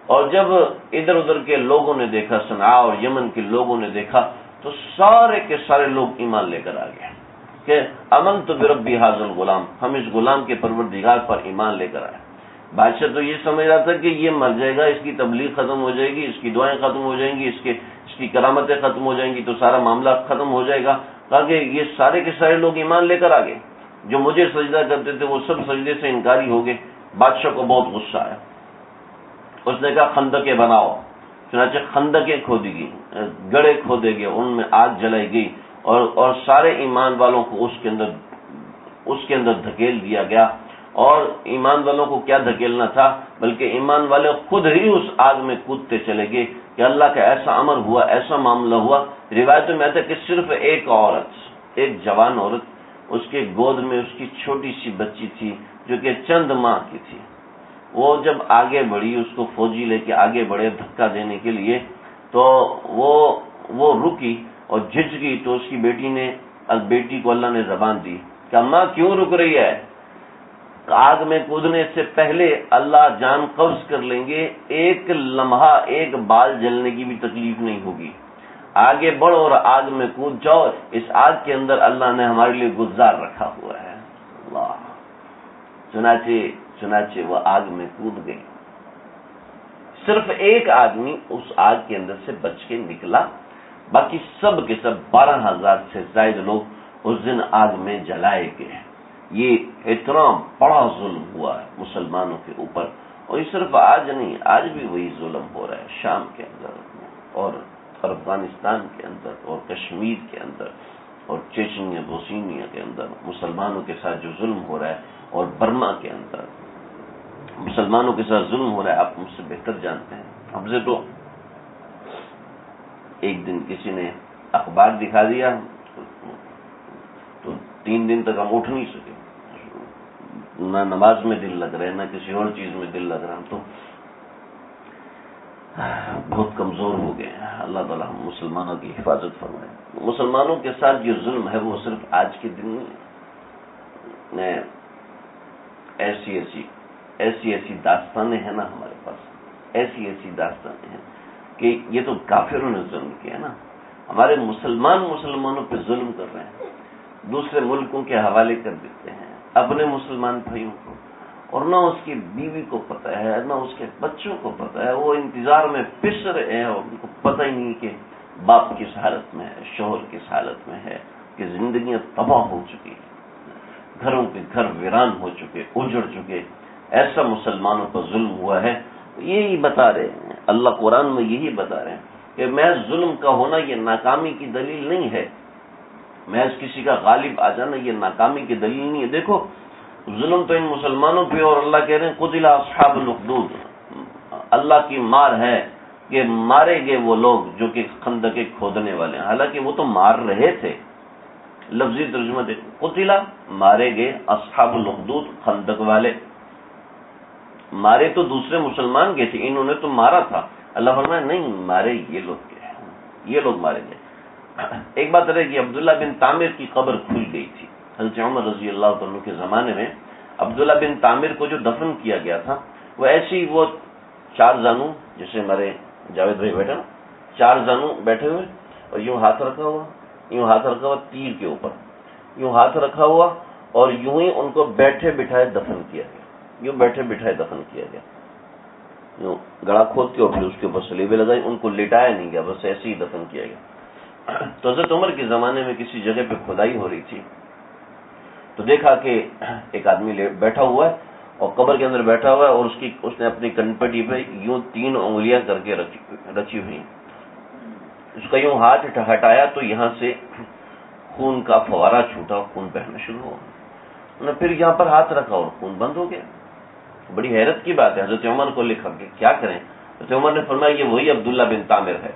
Speaker 1: اور جب ادھر ادھر کے لوگوں نے دیکھا، صنعاء اور یمن کے لوگوں نے دیکھا، تو سارے کے سارے لوگ ایمان لے کر آ گئے کہ آمنت برب ھذا الغلام، ہم اس غلام کے پروردگار پر ایمان لے کر آئے۔ بادشاہ تو یہ سمجھ رہا تھا کہ یہ مر جائے گا، اس کی تبلیغ ختم ہو جائے گی، اس کی دعائیں ختم ہو جائیں گی، اس کی کرامتیں ختم ہو جائیں گی، تو سارا معاملہ ختم ہو جائے گا۔ کہا کہ یہ سارے کے سارے لوگ ایمان لے کر آ گئے، جو مجھے سجدہ کرتے تھے وہ سب سجدے سے انکاری ہو گئے۔ بادشاہ کو بہت غصہ آیا، اس نے کہا خندقیں بناؤ۔ چنانچہ خندقیں کھودی گئی، گڑھے کھودے گئے، ان میں آگ جلائی گئی، اور سارے ایمان والوں کو اس کے اندر دھکیل دیا گیا۔ اور ایمان والوں کو کیا دھکیلنا تھا، بلکہ ایمان والے خود ہی اس آگ میں کودتے چلے گئے کہ اللہ کا ایسا امر ہوا، ایسا معاملہ ہوا۔ روایتوں میں آتا ہے کہ صرف ایک عورت، ایک جوان عورت، اس کے گود میں اس کی چھوٹی سی بچی تھی جو کہ چند ماہ کی تھی، وہ جب آگے بڑھی، اس کو فوجی لے کے آگے بڑھے دھکا دینے کے لیے، تو وہ رکی اور جھج گئی، تو اس کی بیٹی کو اللہ نے زبان دی کہ اماں کیوں رک رہی ہے؟ آگ میں کودنے سے پہلے اللہ جان قبض کر لیں گے، ایک لمحہ ایک بال جلنے کی بھی تکلیف نہیں ہوگی، آگے بڑھ اور آگ میں کود جاؤ، اس آگ کے اندر اللہ نے ہمارے لیے گلزار رکھا ہوا ہے۔ اللہ، چنانچہ وہ آگ میں کود گئی۔ صرف ایک آدمی اس آگ کے اندر سے بچ کے نکلا، باقی سب کے سب 12,000 سے زائد لوگ اس دن آگ میں جلائے گئے۔ یہ اتنا بڑا ظلم ہوا ہے مسلمانوں کے اوپر، اور یہ صرف آج نہیں، آج بھی وہی ظلم ہو رہا ہے شام کے اندر اور افغانستان کے اندر اور کشمیر کے اندر اور چیچنیا بوسنیا کے اندر مسلمانوں کے ساتھ جو ظلم ہو رہا ہے، اور برما کے اندر مسلمانوں کے ساتھ ظلم ہو رہا ہے۔ آپ مجھ سے بہتر جانتے ہیں، ہم سے تو ایک دن کسی نے اخبار دکھا دیا تو 3 دن تک ہم اٹھ نہیں سکے، نہ نماز میں دل لگ رہا ہے، نہ کسی اور چیز میں دل لگ رہا ہے، ہم تو بہت کمزور ہو گئے ہیں۔ اللہ تعالیٰ ہم مسلمانوں کی حفاظت فرمائے۔ مسلمانوں کے ساتھ جو ظلم ہے وہ صرف آج کے دن میں ایسی داستانیں ہیں نا ہمارے پاس، ایسی داستانیں ہیں کہ یہ تو کافروں نے ظلم کیا نا، ہمارے مسلمانوں پہ ظلم کر رہے ہیں، دوسرے ملکوں کے حوالے کر دیتے ہیں اپنے مسلمان بھائیوں کو، اور نہ اس کی بیوی کو پتہ ہے، نہ اس کے بچوں کو پتہ ہے. وہ انتظار میں پس رہے ہیں اور ان کو پتہ ہی نہیں کہ باپ کس حالت میں ہے، شوہر کس حالت میں ہے، کہ زندگیاں تباہ ہو چکی ہیں، گھروں کے گھر ویران ہو چکے، اجڑ چکے. ایسا مسلمانوں پر ظلم ہوا ہے. یہی بتا رہے ہیں اللہ قرآن میں، یہی بتا رہے ہیں کہ محض ظلم کا ہونا یہ ناکامی کی دلیل نہیں ہے، محض کسی کا غالب آ جانا یہ ناکامی کی دلیل نہیں ہے. دیکھو ظلم تو ان مسلمانوں پہ، اور اللہ کہہ رہے ہیں قتل اصحاب الاخدود، اللہ کی مار ہے کہ مارے گئے وہ لوگ جو کہ خندق کھودنے والے ہیں. حالانکہ وہ تو مار رہے تھے. لفظی ترجمہ دیکھو، قتل مارے گئے، اصحاب الاخدود خندق والے. مارے تو دوسرے مسلمان گئے تھے، انہوں نے تو مارا تھا. اللہ فرمایا نہیں، مارے یہ لوگ گئے، یہ لوگ مارے گئے. ایک بات رہے کہ عبداللہ بن طامر کی قبر کھل گئی تھی. حضرت عمر رضی اللہ عنہ کے زمانے میں عبداللہ بن طامر کو جو دفن کیا گیا تھا، وہ ایسی وہ چار زانو، جیسے ہمارے جاوید بھائی بیٹھا نا، چار زانو بیٹھے ہوئے اور یوں ہاتھ رکھا ہوا، یوں ہاتھ رکھا ہوا تیر کے اوپر، یوں ہاتھ رکھا ہوا اور یوں ہی ان کو بیٹھے بٹھائے دفن کیا گیا. یوں بیٹھے بٹھائے دفن کیا گیا، یوں گڑا کھود کے اور پھر اس کے اوپر سلیبے لگائی، ان کو لٹایا نہیں گیا، بس ایسے ہی دفن کیا گیا. تو حضرت عمر کے زمانے میں کسی جگہ پہ کھدائی ہو رہی تھی تو دیکھا کہ ایک آدمی بیٹھا ہوا ہے اور قبر کے اندر بیٹھا ہوا ہے، اور اس نے اپنی کنپٹی پہ یوں 3 انگلیاں کر کے رچی ہوئی. اس کا یوں ہاتھ ہٹایا تو یہاں سے خون کا فوارہ چھوٹا اور خون بہنا شروع ہوا. انہوں نے پھر یہاں پر ہاتھ رکھا اور خون بند ہو گیا. بڑی حیرت کی بات ہے. حضرت عمر کو لکھا کہ کیا کریں. حضرت عمر نے فرمایا یہ وہی عبداللہ بن طامر ہے،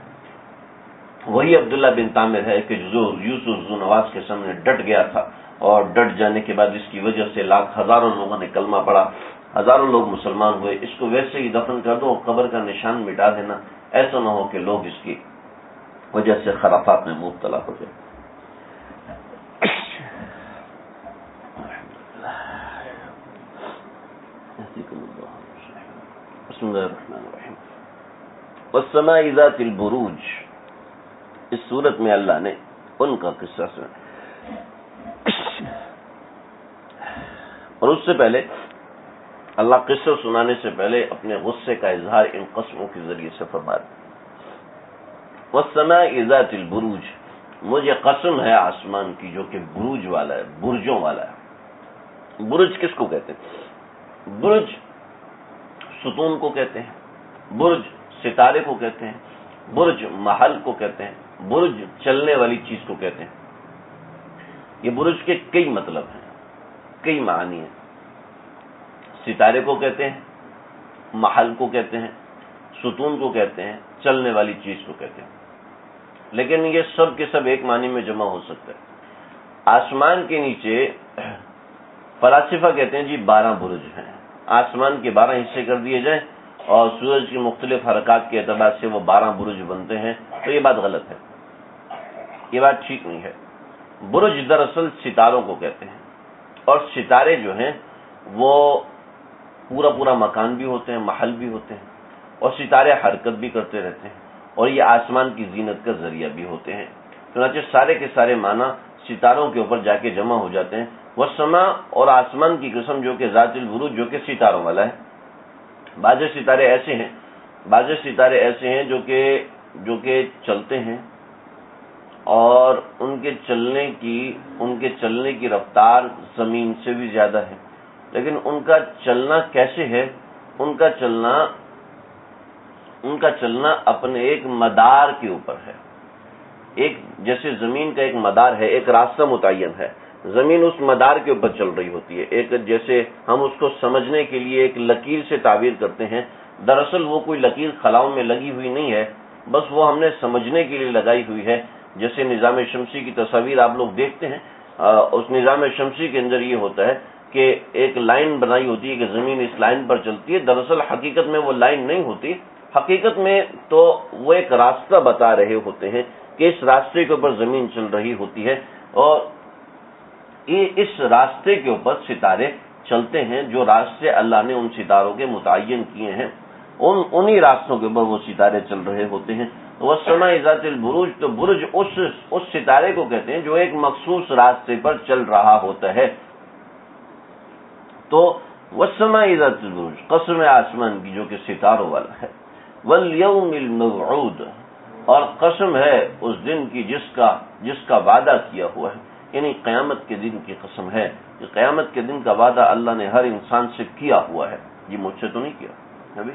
Speaker 1: وہی عبداللہ بن طامر ہے کہ جو یوسف ذو نواس کے سامنے ڈٹ گیا تھا، اور ڈٹ جانے کے بعد اس کی وجہ سے ہزاروں لوگوں نے کلمہ پڑھا، ہزاروں لوگ مسلمان ہوئے. اس کو ویسے ہی دفن کر دو اور قبر کا نشان مٹا دینا، ایسا نہ ہو کہ لوگ اس کی وجہ سے خرافات میں مبتلا ہو جائے. بسم اللہ الرحمن الرحیم. والسماء ذات البروج، اس صورت میں اللہ نے ان کا قصہ سنا، اور اس سے پہلے اللہ قصہ سنانے سے پہلے اپنے غصے کا اظہار ان قسموں کے ذریعے سے فرمایا. والسماء ذات البروج، مجھے قسم ہے آسمان کی جو کہ بروج والا ہے، برجوں والا ہے. برج کس کو کہتے ہیں؟ برج ستون کو کہتے ہیں، برج ستارے کو کہتے ہیں، برج محل کو کہتے ہیں، برج چلنے والی چیز کو کہتے ہیں. یہ برج کے کئی مطلب ہیں، کئی معنی ہیں. ستارے کو کہتے ہیں، محل کو کہتے ہیں، ستون کو کہتے ہیں، چلنے والی چیز کو کہتے ہیں. لیکن یہ سب کے سب ایک معنی میں جمع ہو سکتا ہے. آسمان کے نیچے فلاسفہ کہتے ہیں جی 12 برج ہیں، آسمان کے 12 حصے کر دیے جائیں اور سورج کی مختلف حرکات کے اعتبار سے وہ 12 برج بنتے ہیں. تو یہ بات غلط ہے، یہ بات ٹھیک نہیں ہے. برج دراصل ستاروں کو کہتے ہیں، اور ستارے جو ہیں وہ پورا مکان بھی ہوتے ہیں، محل بھی ہوتے ہیں، اور ستارے حرکت بھی کرتے رہتے ہیں، اور یہ آسمان کی زینت کا ذریعہ بھی ہوتے ہیں. چنانچہ سارے کے سارے معنی ستاروں کے اوپر جا کے جمع ہو جاتے ہیں. والسماء، اور آسمان کی قسم جو کہ ذات البروج، جو کہ ستاروں والا ہے. بعض ستارے ایسے ہیں جو کہ چلتے ہیں، اور ان کے چلنے کی رفتار زمین سے بھی زیادہ ہے. لیکن ان کا چلنا کیسے ہے؟ ان کا چلنا اپنے ایک مدار کے اوپر ہے. ایک جیسے زمین کا ایک مدار ہے، ایک راستہ متعین ہے، زمین اس مدار کے اوپر چل رہی ہوتی ہے. ایک جیسے ہم اس کو سمجھنے کے لیے ایک لکیر سے تعبیر کرتے ہیں، دراصل وہ کوئی لکیر خلاؤں میں لگی ہوئی نہیں ہے، بس وہ ہم نے سمجھنے کے لیے لگائی ہوئی ہے. جیسے نظام شمسی کی تصاویر آپ لوگ دیکھتے ہیں، اس نظام شمسی کے اندر یہ ہوتا ہے کہ ایک لائن بنائی ہوتی ہے کہ زمین اس لائن پر چلتی ہے. دراصل حقیقت میں وہ لائن نہیں ہوتی، حقیقت میں تو وہ ایک راستہ بتا رہے ہوتے ہیں کہ اس راستے کے اوپر زمین چل رہی ہوتی ہے، اور اس راستے کے اوپر ستارے چلتے ہیں. جو راستے اللہ نے ان ستاروں کے متعین کیے ہیں، انہی راستوں کے اوپر وہ ستارے چل رہے ہوتے ہیں. والسماء ذات البروج، تو برج اس ستارے کو کہتے ہیں جو ایک مخصوص راستے پر چل رہا ہوتا ہے. تو والسماء ذات البروج، قسم آسمان کی جو کہ ستاروں والا ہے، والیوم الموعود، اور قسم ہے اس دن کی جس کا وعدہ کیا ہوا ہے، یعنی قیامت کے دن کی قسم ہے کہ قیامت کے دن کا وعدہ اللہ نے ہر انسان سے کیا ہوا ہے۔ یہ مجھ سے تو نہیں کیا، ابھی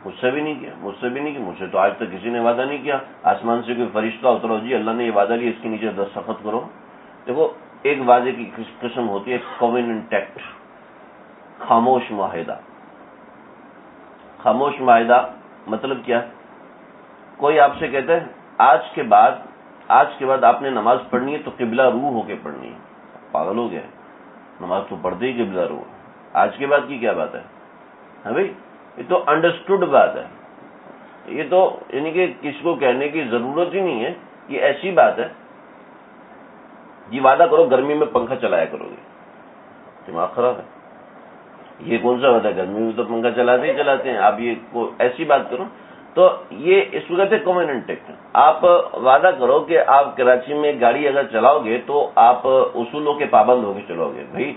Speaker 1: مجھ سے بھی نہیں کیا، مجھ سے تو آج تک کسی نے وعدہ نہیں کیا آسمان سے کوئی فرشتہ اترو جی اللہ نے یہ وعدہ لیا اس کے نیچے دستخط کرو۔ دیکھو ایک وعدے کی قسم ہوتی ہے کوویننٹ ایکٹ، خاموش معاہدہ۔ خاموش معاہدہ مطلب کیا؟ کوئی آپ سے کہتا ہے آج کے بعد آپ نے نماز پڑھنی ہے تو قبلہ رو ہو کے پڑھنی ہے، پاگل ہو گیا، نماز تو پڑھتے ہی قبلہ رو، آج کے بعد کی کیا بات ہے؟ ہاں بھائی یہ تو انڈرسٹوڈ بات ہے، یہ تو یعنی کہ کسی کو کہنے کی ضرورت ہی نہیں ہے، یہ ایسی بات ہے۔ یہ وعدہ کرو گرمی میں پنکھا چلایا کرو گے، دماغ خراب ہے، یہ کون سا وعدہ؟ گرمی میں تو پنکھا چلاتے ہیں، آپ یہ ایسی بات کرو تو یہ اس کو کہتے ہیں کوویننٹ ایکٹ۔ آپ وعدہ کرو کہ آپ کراچی میں گاڑی اگر چلاؤ گے تو آپ اصولوں کے پابند ہو کے چلاؤ گے۔ بھائی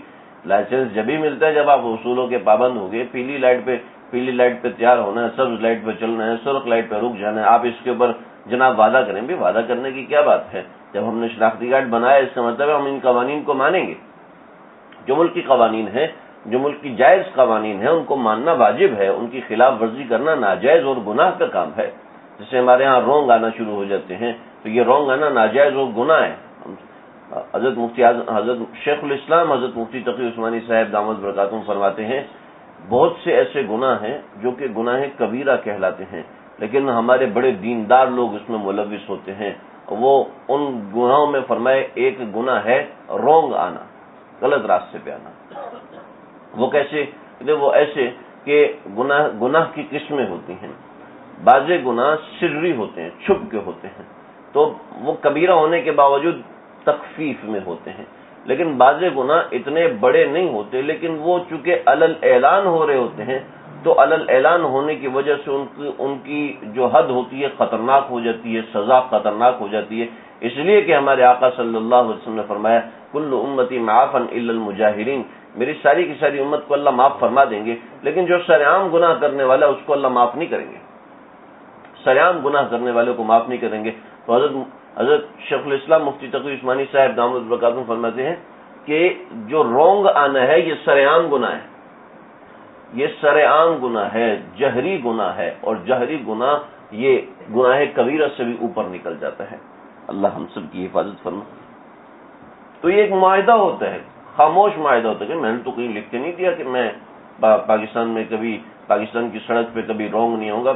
Speaker 1: لائسنس جب ہی ملتا ہے جب آپ اصولوں کے پابند ہو گے، پیلی لائٹ پہ تیار ہونا ہے، سبز لائٹ پہ چلنا ہے، سرخ لائٹ پہ رک جانا ہے، آپ اس کے اوپر جناب وعدہ کریں بھی، وعدہ کرنے کی کیا بات ہے؟ جب ہم نے شناختی کارڈ بنایا اس کا مطلب ہے ہم ان قوانین کو مانیں گے، جو ملک کی قوانین ہیں، جو ملک کی جائز قوانین ہیں ان کو ماننا واجب ہے، ان کی خلاف ورزی کرنا ناجائز اور گناہ کا کام ہے۔ جیسے ہمارے ہاں رونگ آنا شروع ہو جاتے ہیں تو یہ رونگ آنا ناجائز اور گناہ ہے۔ حضرت شیخ الاسلام حضرت مفتی تقی عثمانی صاحب دامت برکاتہم فرماتے ہیں بہت سے ایسے گناہ ہیں جو کہ گناہ کبیرہ کہلاتے ہیں، لیکن ہمارے بڑے دیندار لوگ اس میں ملوث ہوتے ہیں۔ وہ ان گناہوں میں فرمائے ایک گناہ ہے رونگ آنا، غلط راستے پہ آنا۔ وہ کیسے؟ وہ ایسے کہ گناہ کی قسمیں ہوتی ہیں، بعض گناہ سری ہوتے ہیں، چھپ کے ہوتے ہیں، تو وہ کبیرہ ہونے کے باوجود تخفیف میں ہوتے ہیں، لیکن بعض گناہ اتنے بڑے نہیں ہوتے، لیکن وہ چونکہ علل اعلان ہو رہے ہوتے ہیں تو علل اعلان ہونے کی وجہ سے ان کی جو حد ہوتی ہے خطرناک ہو جاتی ہے، سزا خطرناک ہو جاتی ہے، اس لیے کہ ہمارے آقا صلی اللہ علیہ وسلم نے فرمایا کل امتی معافن الا المجاہرین، میری ساری کی ساری امت کو اللہ معاف فرما دیں گے، لیکن جو سرعام گناہ کرنے والا اس کو اللہ معاف نہیں کریں گے، سرعام گناہ کرنے والے کو معاف نہیں کریں گے۔ تو حضرت شیخ الاسلام مفتی تقی عثمانی صاحب دامت برکاتہم فرماتے ہیں کہ جو رونگ آنا ہے یہ سرعام گناہ ہے، یہ سرعام گناہ ہے، جہری گناہ ہے، اور جہری گناہ یہ گناہ کبیرہ سے بھی اوپر نکل جاتا ہے۔ اللہ ہم سب کی حفاظت فرما۔ تو یہ ایک معاہدہ ہوتا ہے، خاموش معاہدہ ہوتا ہے کہ میں نے تو کہیں لکھ کے نہیں دیا کہ میں پاکستان کی سڑک پہ کبھی رونگ نہیں ہوگا،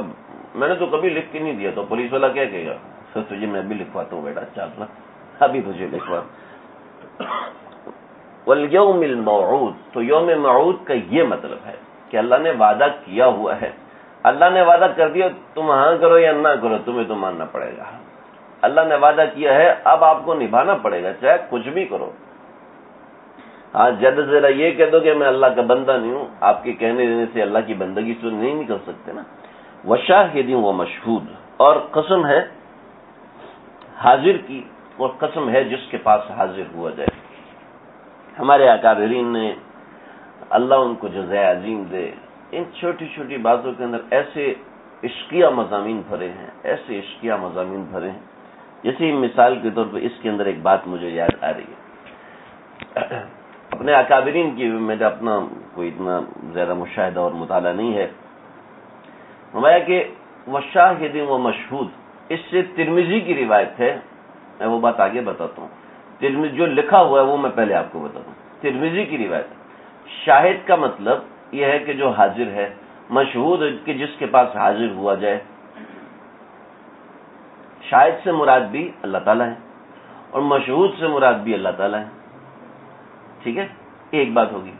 Speaker 1: میں نے تو کبھی لکھ کے نہیں دیا، تو پولیس والا کیا کہے گا؟ سر تجھے میں بھی لکھواتا ہوں بیٹا، چاہتا ابھی تجھے لکھوا۔ والیوم الموعود، تو یوم موعود کا یہ مطلب ہے کہ اللہ نے وعدہ کیا ہوا ہے، اللہ نے وعدہ کر دیا، تم ہاں کرو یا نہ کرو تمہیں تو ماننا پڑے گا۔ اللہ نے وعدہ کیا ہے، اب آپ کو نبھانا پڑے گا چاہے کچھ بھی کرو۔ ہاں جد ذرا یہ کہہ دو کہ میں اللہ کا بندہ نہیں ہوں، آپ کے کہنے دینے سے اللہ کی بندگی سے نہیں نکل سکتے نا۔ وشاہد و مشہود، اور قسم ہے حاضر کی، اور قسم ہے جس کے پاس حاضر ہوا جائے۔ ہمارے اکابرین نے اللہ ان کو جزائے عظیم دے، ان چھوٹی چھوٹی باتوں کے اندر ایسے عشقیہ مضامین بھرے ہیں، ایسے عشقیہ مضامین بھرے ہیں۔ جیسے مثال کے طور پہ اس کے اندر ایک بات مجھے یاد آ رہی ہے، اپنے اکابرین کی میرا اپنا کوئی اتنا زیادہ مشاہدہ اور مطالعہ نہیں ہے، فرمایا کہ وشاہد و مشہود، اس سے ترمذی کی روایت ہے، میں وہ بات آگے بتاتا ہوں، ترمذی جو لکھا ہوا ہے وہ میں پہلے آپ کو بتاتا ہوں، ترمذی کی روایت ہے۔ شاہد کا مطلب یہ ہے کہ جو حاضر ہے، مشہود کہ جس کے پاس حاضر ہوا جائے۔ شاہد سے مراد بھی اللہ تعالیٰ ہے اور مشہود سے مراد بھی اللہ تعالیٰ ہے، ٹھیک ہے، ایک بات ہوگی۔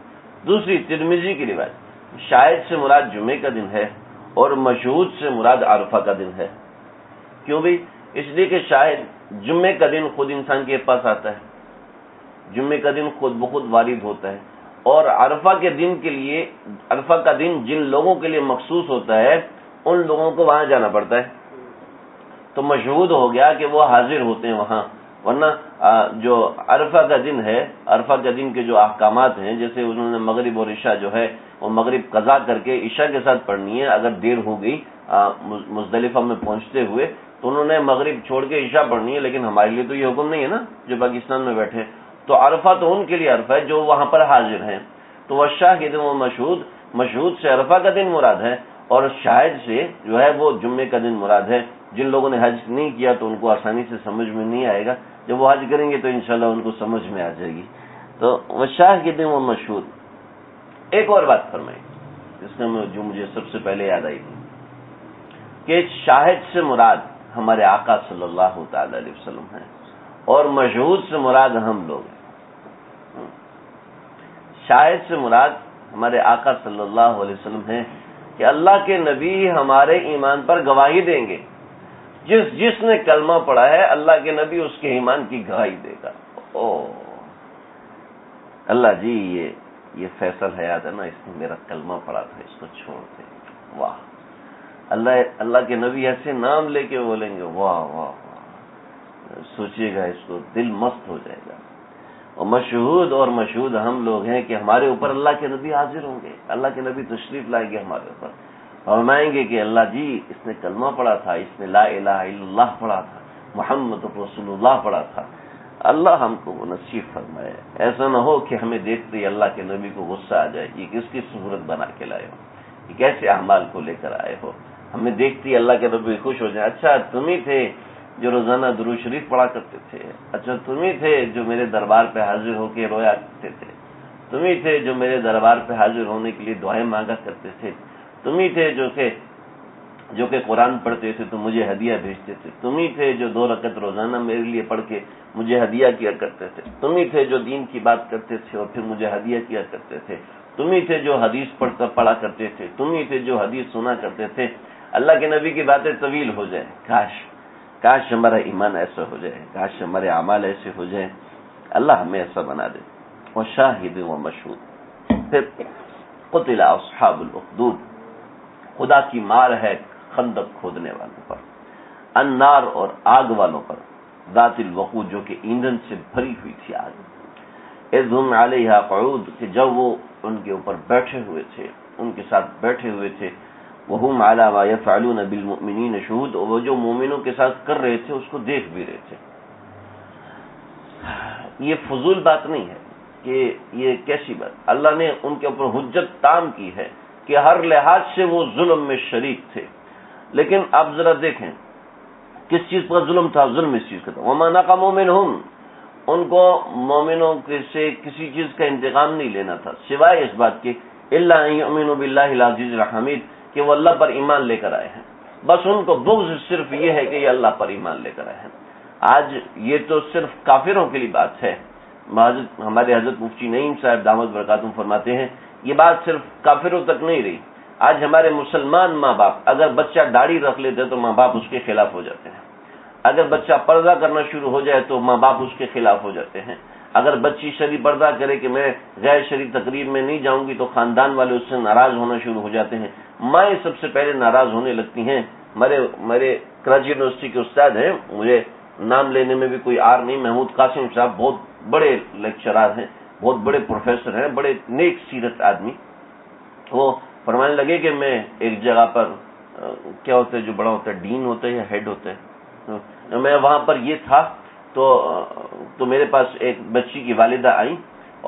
Speaker 1: دوسری ترمذی کی روایت، شاہد سے مراد جمعے کا دن ہے اور مشہود سے مراد عرفہ کا دن ہے۔ کیوں بھی؟ اس لیے کہ شاہد جمعے کا دن خود انسان کے پاس آتا ہے، جمعے کا دن خود بخود وارد ہوتا ہے، اور عرفہ کے دن کے لیے، عرفہ کا دن جن لوگوں کے لیے مخصوص ہوتا ہے ان لوگوں کو وہاں جانا پڑتا ہے، تو مشہود ہو گیا کہ وہ حاضر ہوتے ہیں وہاں، ورنہ جو عرفہ کا دن ہے، عرفہ کا دن کے جو احکامات ہیں، جیسے انہوں نے مغرب اور عشاء جو ہے وہ مغرب قضا کر کے عشاء کے ساتھ پڑھنی ہے، اگر دیر ہو گئی مزدلفہ میں پہنچتے ہوئے تو انہوں نے مغرب چھوڑ کے عشاء پڑھنی ہے، لیکن ہمارے لیے تو یہ حکم نہیں ہے نا جو پاکستان میں بیٹھے. تو عرفہ تو ان کے لیے عرفہ ہے جو وہاں پر حاضر ہیں. تو وہ شاہد و مشہود، مشہود سے عرفہ کا دن مراد ہے، اور شاہد سے جو ہے وہ جمعے کا دن مراد ہے. جن لوگوں نے حج نہیں کیا تو ان کو آسانی سے سمجھ میں نہیں آئے گا، جب وہ حج کریں گے تو انشاءاللہ ان کو سمجھ میں آ جائے گی. تو وہ شاہد و مشہود. ایک اور بات فرمائی جس میں جو مجھے سب سے پہلے یاد آئی تھی کہ شاہد سے مراد ہمارے آقا صلی اللہ تعالی علیہ وسلم ہیں، اور مشہود سے مراد ہم لوگ ہیں. شاہد سے مراد ہمارے آقا صلی اللہ علیہ وسلم ہیں کہ اللہ کے نبی ہمارے ایمان پر گواہی دیں گے. جس نے کلمہ پڑھا ہے اللہ کے نبی اس کے ایمان کی گواہی دے گا. اللہ جی یہ فیصل حیات ہے نا، اس نے میرا کلمہ پڑھا تھا، اس کو چھوڑ دے. واہ، اللہ کے نبی ایسے نام لے کے بولیں گے، واہ واہ واہ، سوچیے گا، اس کو دل مست ہو جائے گا. اور مشہود ہم لوگ ہیں کہ ہمارے اوپر اللہ کے نبی حاضر ہوں گے، اللہ کے نبی تشریف لائیں گے ہمارے اوپر، فرمائیں گے کہ اللہ جی اس نے کلمہ پڑھا تھا، اس نے لا الہ الا اللہ پڑھا تھا، محمد رسول اللہ پڑھا تھا. اللہ ہم کو وہ نصیب فرمائے. ایسا نہ ہو کہ ہمیں دیکھتے ہی اللہ کے نبی کو غصہ آ جائے کہ کس کی صورت بنا کے لائے ہو، یہ کیسے اعمال کو لے کر آئے ہو. ہمیں دیکھتے ہی اللہ کے نبی خوش ہو جائے، اچھا تم ہی تھے جو روزانہ درود شریف پڑھا کرتے تھے، اچھا تم ہی تھے جو میرے دربار پہ حاضر ہو کے رویا کرتے تھے، تم ہی تھے جو میرے دربار پہ حاضر ہونے کے لیے دعائیں مانگا کرتے تھے، تم ہی تھے جو کہ قرآن پڑھتے تھے تو مجھے ہدیہ بھیجتے تھے، تم ہی تھے جو 2 رکعت روزانہ میرے لیے پڑھ کے مجھے ہدیہ کیا کرتے تھے، تم ہی تھے جو دین کی بات کرتے تھے اور پھر مجھے ہدیہ کیا کرتے تھے، تم ہی تھے جو حدیث پڑھا کرتے تھے، تم ہی تھے جو حدیث سنا کرتے تھے. اللہ کے نبی کی باتیں طویل ہو جائیں. کاش ہمارا ایمان ایسا ہو جائے، کاش ہمارے اعمال ایسے ہو جائیں. اللہ ہمیں ایسا بنا دے. وشاہد و مشہود. پھر قتل اصحاب الاخدود، خدا کی مار ہے خندق کھودنے والوں پر، النار اور آگ والوں پر، ذات الوقود جو کہ ایندھن سے بھری ہوئی تھی آگ. اذ ہم علیہا قعود، کہ جب وہ ان کے اوپر بیٹھے ہوئے تھے، ان کے ساتھ بیٹھے ہوئے تھے. وہم علی ما یفعلون بالمؤمنین شہود، اور وہ جو مومنوں کے ساتھ کر رہے تھے اس کو دیکھ بھی رہے تھے. یہ فضول بات نہیں ہے کہ یہ کیسی بات، اللہ نے ان کے اوپر حجت تام کی ہے کہ ہر لحاظ سے وہ ظلم میں شریک تھے. لیکن آپ ذرا دیکھیں کس چیز پر ظلم تھا، ظلم اس چیز کا تھا. وما نقموا منہم، ان کو مومنوں سے کسی چیز کا انتقام نہیں لینا تھا سوائے اس بات کے الا ان یؤمنوا باللہ العزیز الحمید، کہ وہ اللہ پر ایمان لے کر آئے ہیں. بس ان کو بغض صرف یہ ہے کہ یہ اللہ پر ایمان لے کر آئے ہیں. آج یہ تو صرف کافروں کے لیے بات ہے. ہمارے حضرت مفتی نعیم صاحب دامت برکاتہم فرماتے ہیں یہ بات صرف کافروں تک نہیں رہی. آج ہمارے مسلمان ماں باپ اگر بچہ داڑھی رکھ لیتے تو ماں باپ اس کے خلاف ہو جاتے ہیں. اگر بچہ پردہ کرنا شروع ہو جائے تو ماں باپ اس کے خلاف ہو جاتے ہیں. اگر بچی شرعی پردہ کرے کہ میں غیر شرعی تقریب میں نہیں جاؤں گی تو خاندان والے اس سے ناراض ہونا شروع ہو جاتے ہیں. مائیں سب سے پہلے ناراض ہونے لگتی ہیں. میرے کراچی یونیورسٹی کے استاد ہیں، مجھے نام لینے میں بھی کوئی آر نہیں، محمود قاسم صاحب، بہت بڑے لیکچرار ہیں، بہت بڑے پروفیسر ہیں، بڑے نیک سیرت آدمی. وہ فرمانے لگے کہ میں ایک جگہ پر کیا ہوتا ہے جو بڑا ہوتا ہے، ڈین ہوتا ہے یا ہیڈ ہوتا ہے، میں وہاں پر یہ تھا تو میرے پاس ایک بچی کی والدہ آئی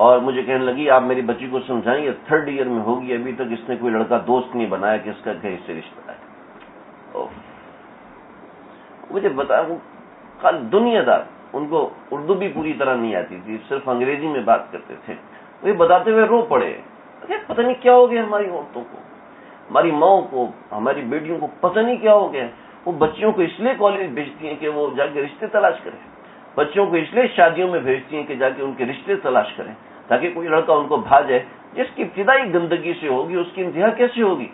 Speaker 1: اور مجھے کہنے لگی آپ میری بچی کو سمجھائیں، یہ 3rd ایئر میں ہوگی، ابھی تک اس نے کوئی لڑکا دوست نہیں بنایا کہ اس کا کہیں سے رشتہ ہے. مجھے بتا، وہ دنیا دار، ان کو اردو بھی پوری طرح نہیں آتی تھی، صرف انگریزی میں بات کرتے تھے. وہ بتاتے ہوئے رو پڑے، پتہ نہیں کیا ہو گیا ہماری عورتوں کو، ہماری ماؤں کو، ہماری بیٹیوں کو پتہ نہیں کیا ہو گیا. وہ بچیوں کو اس لیے کالج بھیجتی ہیں کہ وہ جا کے رشتے تلاش کریں، بچوں کو اس لیے شادیوں میں بھیجتی ہیں کہ جا کے ان کے رشتے تلاش کریں تاکہ کوئی لڑکا ان کو بھا جائے. جس کی ابتدائی گندگی سے ہوگی اس کی انتہا کیسے ہوگی؟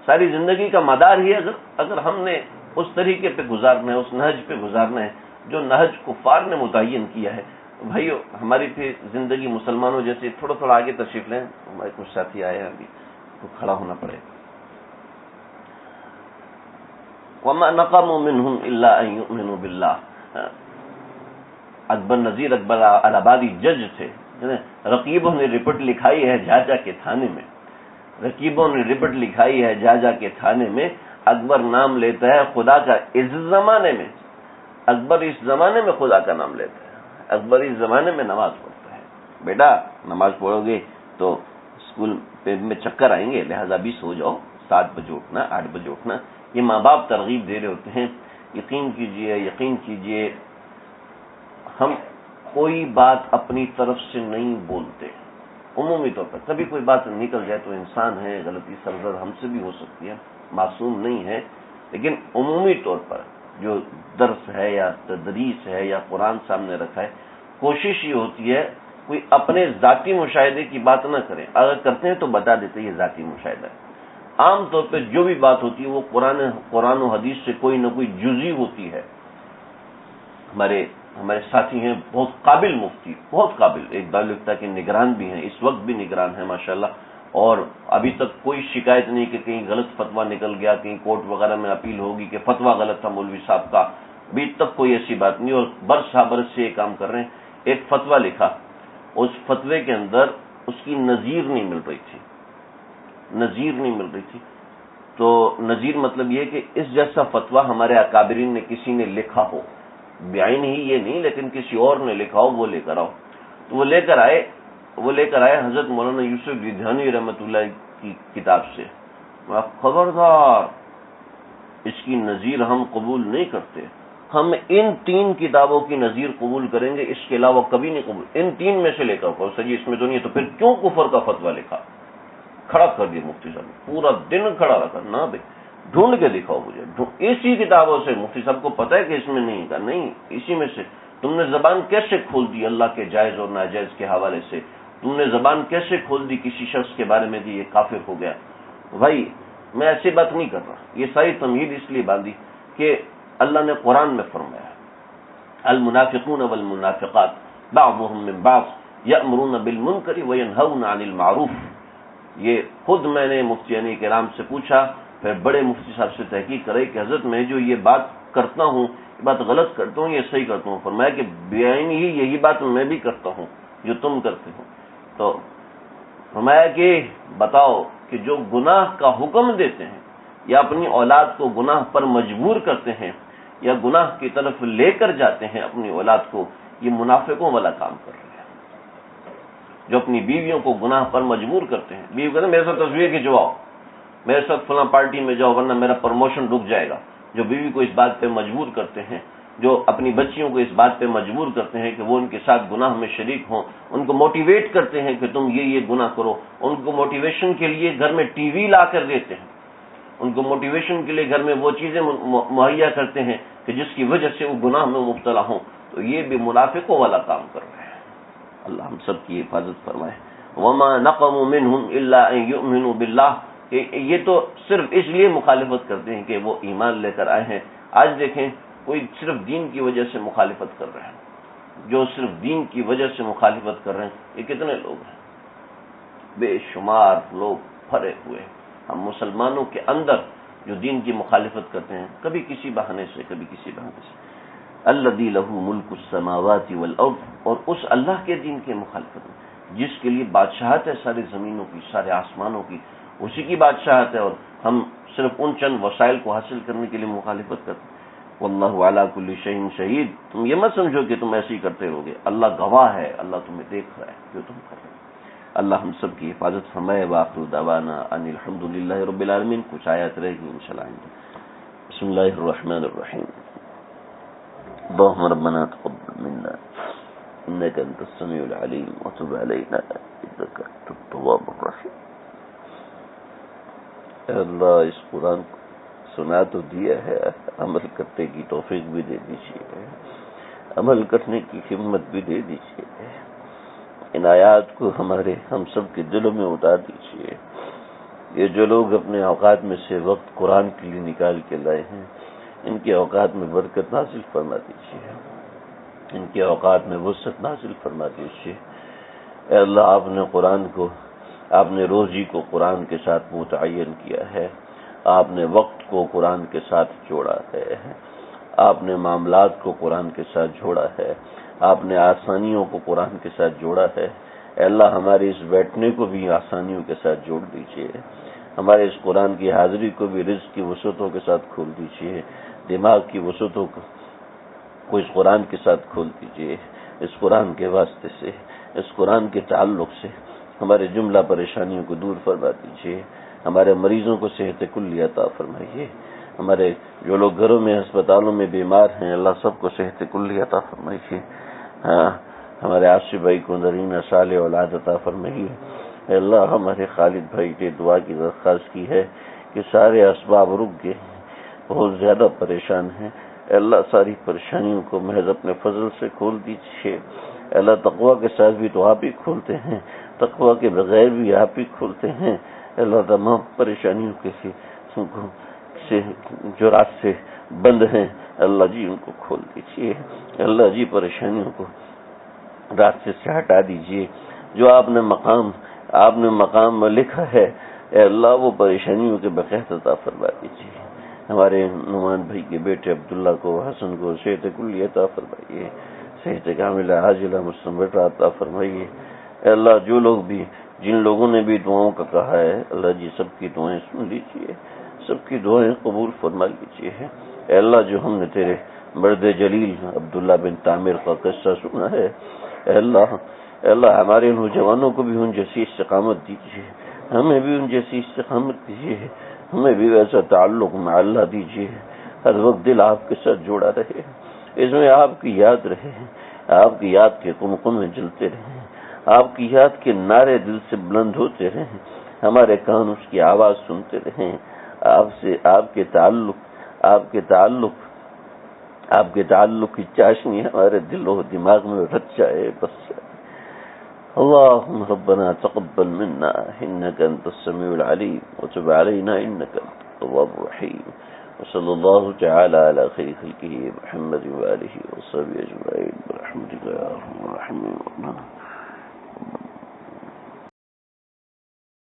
Speaker 1: ساری زندگی کا مدار ہی اگر ہم نے اس طریقے پہ گزارنا ہے، اس نہج پہ گزارنا ہے جو نہج کفار نے متعین کیا ہے. بھائیو، ہماری پھر زندگی مسلمانوں جیسے، تھوڑا آگے تشریف لیں، ہمارے کچھ ساتھی آئے ہیں ابھی تو کھڑا ہونا پڑے. وما نقموا منهم الا ان يؤمنوا بالله، اکبر نذیر اکبر الہبادی جج تھے، رقیبوں نے رپٹ لکھائی ہے جا جا کے تھانے میں، رقیبوں نے رپٹ لکھائی ہے جا جا کے تھانے میں، اکبر نام لیتا ہے خدا کا اس زمانے میں، اکبر اس زمانے میں خدا کا نام لیتا ہے، اکبر اس زمانے میں نماز پڑھتا ہے۔ بیٹا نماز پڑھو گے تو اسکول میں چکر آئیں گے، لہذا بھی سو جاؤ، 7 بجے اٹھنا، 8 بجے اٹھنا۔ یہ ماں باپ ترغیب دے رہے ہوتے ہیں۔ یقین کیجئے ہم کوئی بات اپنی طرف سے نہیں بولتے، عمومی طور پر کبھی کوئی بات نکل جائے تو انسان ہے، غلطی سرزد ہم سے بھی ہو سکتی ہے، معصوم نہیں ہے، لیکن عمومی طور پر جو درس ہے یا تدریس ہے یا قرآن سامنے رکھا ہے، کوشش یہ ہوتی ہے کوئی اپنے ذاتی مشاہدے کی بات نہ کریں، اگر کرتے ہیں تو بتا دیتے یہ ذاتی مشاہدہ ہے۔ عام طور پہ جو بھی بات ہوتی ہے وہ قرآن و حدیث سے کوئی نہ کوئی جزئی ہوتی ہے۔ ہمارے ساتھی ہیں بہت قابل مفتی، بہت قابل، ایک دارالفتہ کے نگران بھی ہیں، اس وقت بھی نگران ہیں ماشاءاللہ، اور ابھی تک کوئی شکایت نہیں کہ کہیں غلط فتویٰ نکل گیا، کہیں کورٹ وغیرہ میں اپیل ہوگی کہ فتویٰ غلط تھا مولوی صاحب کا، ابھی تک کوئی ایسی بات نہیں، اور برس سے یہ کام کر رہے ہیں۔ ایک فتویٰ لکھا، اس فتوے کے اندر اس کی نظیر نہیں مل رہی تھی، تو نظیر مطلب یہ کہ اس جیسا فتویٰ ہمارے اکابرین نے کسی نے لکھا ہو، بعین ہی یہ نہیں لیکن کسی اور نے لکھا ہو، وہ لے کر آؤ۔ تو وہ لے کر آئے حضرت مولانا یوسف ودھانی رحمۃ اللہ کی کتاب سے۔ خبردار، اس کی نظیر ہم قبول نہیں کرتے، ہم ان 3 کتابوں کی نظیر قبول کریں گے، اس کے علاوہ کبھی نہیں قبول، ان 3 میں سے لے کر کو سر جی اس میں تو نہیں ہے، تو پھر کیوں کفر کا فتویٰ لکھا؟ کھڑا کر دیا مفتی صاحب نے، پورا دن کھڑا رکھا، نہ بھائی ڈھونڈ کے دکھاؤ مجھے، اسی کتابوں سے۔ مفتی صاحب کو پتا ہے کہ اس میں نہیں کہا، نہیں اسی میں سے۔ تم نے زبان کیسے کھول دی اللہ کے جائز اور ناجائز کے حوالے سے؟ تم نے زبان کیسے کھول دی کسی شخص کے بارے میں کہ یہ کافر ہو گیا؟ بھائی میں ایسی بات نہیں کر رہا، یہ ساری تمہید اس لیے باندھی کہ اللہ نے قرآن میں فرمایا المنافقون والمنافقات بعضهم من بعض یأمرون بالمنکر وینہون عن المعروف۔ یہ خود میں نے مفتیان کرام سے پوچھا، پھر بڑے مفتی صاحب سے تحقیق کرے کہ حضرت میں جو یہ بات کرتا ہوں، یہ بات غلط کرتا ہوں، یہ صحیح کرتا ہوں؟ فرمایا کہ بعین ہی یہی بات میں بھی کرتا ہوں جو تم کرتے ہو۔ تو فرمایا کہ بتاؤ کہ جو گناہ کا حکم دیتے ہیں یا اپنی اولاد کو گناہ پر مجبور کرتے ہیں یا گناہ کی طرف لے کر جاتے ہیں اپنی اولاد کو، یہ منافقوں والا کام کر رہے ہیں۔ جو اپنی بیویوں کو گناہ پر مجبور کرتے ہیں، بیوی کہتے ہیں میرے ساتھ تصویر کھنچواؤ، میرے ساتھ فلاں پارٹی میں جاؤ ورنہ میرا پروموشن رک جائے گا، جو بیوی کو اس بات پہ مجبور کرتے ہیں، جو اپنی بچیوں کو اس بات پہ مجبور کرتے ہیں کہ وہ ان کے ساتھ گناہ میں شریک ہوں، ان کو موٹیویٹ کرتے ہیں کہ تم یہ گناہ کرو، ان کو موٹیویشن کے لیے گھر میں ٹی وی لا کر دیتے ہیں، ان کو موٹیویشن کے لیے گھر میں وہ چیزیں مہیا کرتے ہیں کہ جس کی وجہ سے وہ گناہ میں مبتلا ہوں، تو یہ بھی منافقوں والا کام کر رہے ہیں۔ اللہ ہم سب کی حفاظت فرمائے۔ وما نقموا منهم الا ان يؤمنوا بالله، کہ یہ تو صرف اس لیے مخالفت کرتے ہیں کہ وہ ایمان لے کر آئے ہیں۔ آج دیکھیں کوئی صرف دین کی وجہ سے مخالفت کر رہے ہیں، جو صرف دین کی وجہ سے مخالفت کر رہے ہیں، یہ کتنے لوگ ہیں؟ بے شمار لوگ بھرے ہوئے ہیں۔ ہم مسلمانوں کے اندر جو دین کی مخالفت کرتے ہیں، کبھی کسی بہانے سے کبھی کسی بہانے سے۔ الذی لہ ملک السماوات والارض، اور اس اللہ کے دین کے مخالفت میں جس کے لیے بادشاہت ہے ساری زمینوں کی، سارے آسمانوں کی، اسی کی بادشاہت ہے، اور ہم صرف ان چند وسائل کو حاصل کرنے کے لیے مخالفت کرتے ہیں۔ واللہ علی کل شیء شہید، تم یہ مت سمجھو کہ تم ایسے ہی کرتے رہو گے، اللہ گواہ ہے، اللہ تمہیں دیکھ رہا ہے جو تم کر رہے ہو۔ اللہ ہم سب کی حفاظت فرمائے۔ وآخر دعوانا ان الحمدللہ رب العالمین۔ کچھ آیات رہے گی انشاءاللہ۔ بسم اللہ الرحمن الرحیم۔ اللهم ربنا تقبل منا انك انت السميع العليم وتب علينا انك انت التواب الرحيم۔ اے اللہ اس قرآن کو سنا تو دیا ہے، عمل کرنے کی توفیق بھی دے دیجیے، عمل کرنے کی ہمت بھی دے دیجیے، ان آیات کو ہم سب کے دلوں میں اتار دیجیے۔ یہ جو لوگ اپنے اوقات میں سے وقت قرآن کے لیے نکال کے لائے ہیں، ان کے اوقات میں برکت نازل فرما دیجیے، ان کے اوقات میں وسعت نازل فرما دیجیے۔ اے اللہ آپ نے روزی کو قرآن کے ساتھ متعین کیا ہے، آپ نے وقت کو قرآن کے ساتھ جوڑا ہے، آپ نے معاملات کو قرآن کے ساتھ جوڑا ہے، آپ نے آسانیوں کو قرآن کے ساتھ جوڑا ہے، اے اللہ ہمارے اس بیٹھنے کو بھی آسانیوں کے ساتھ جوڑ دیجیے، ہمارے اس قرآن کی حاضری کو بھی رزق کی وسعتوں کے ساتھ کھول دیجیے، دماغ کی وسعتوں کو اس قرآن کے ساتھ کھول دیجیے، اس قرآن کے واسطے سے، اس قرآن کے تعلق سے ہمارے جملہ پریشانیوں کو دور فرما دیجیے، ہمارے مریضوں کو صحت کلی عطا فرمائیے، ہمارے جو لوگ گھروں میں ہسپتالوں میں بیمار ہیں اللہ سب کو صحت کلی عطا فرمائیے، ہمارے عاصف بھائی کو نرینہ صالح اولاد عطا فرمائیے، اے اللہ ہمارے خالد بھائی نے دعا کی درخواست کی ہے کہ سارے اسباب رک گئے، بہت زیادہ پریشان ہیں، اے اللہ ساری پریشانیوں کو محض اپنے فضل سے کھول دیجیے، اے اللہ تقویٰ کے ساتھ بھی تو آپ ہی کھولتے ہیں، تقویٰ کے بغیر بھی آپ ہی کھولتے ہیں، اے اللہ تمام پریشانیوں کے سے جو راستے بند ہیں اللہ جی ان کو کھول دیجیے، اللہ جی پریشانیوں کو راستے سے ہٹا دیجیے، جو آپ نے مقام میں لکھا ہے اے اللہ وہ پریشانیوں کے بقیت عطا فرما دیجیے، ہمارے نعمان بھائی کے بیٹے عبداللہ کو حسن کو صحت کلی عطا فرمائیے، صحت کاملہ عاجلہ مستمرہ عطا فرمائیے، اے اللہ جو لوگ بھی جن لوگوں نے بھی دعاؤں کا کہا ہے اللہ جی سب کی دعائیں سن لیجیے، سب کی دعائیں قبول فرما لیجیے، اے اللہ جو ہم نے تیرے مرد جلیل عبداللہ بن تعمیر کا قصہ سنا ہے اے اللہ ہمارے نوجوانوں کو بھی ان جیسی استقامت دیجیے، ہمیں بھی ان جیسی استقامت دیجیے، ہمیں بھی ویسا تعلق مع اللہ دیجیے، ہر وقت دل آپ کے ساتھ جوڑا رہے، اس میں آپ کی یاد رہے، آپ کی یاد کے قمقمے جلتے رہیں، آپ کی یاد کے نعرے دل سے بلند ہوتے رہیں، ہمارے کان اس کی آواز سنتے رہیں، آپ کے تعلق کی چاشنی ہمارے دل و دماغ میں رچ جائے، بس جائے۔ اللهم ربنا تقبل منا إنك أنت السميع العليم وتب علينا إنك أنت التواب الرحيم، وصلى الله تعالى على خير خلقه محمد وآله وصحبه أجمعين برحمتك يا أرحم الراحمين.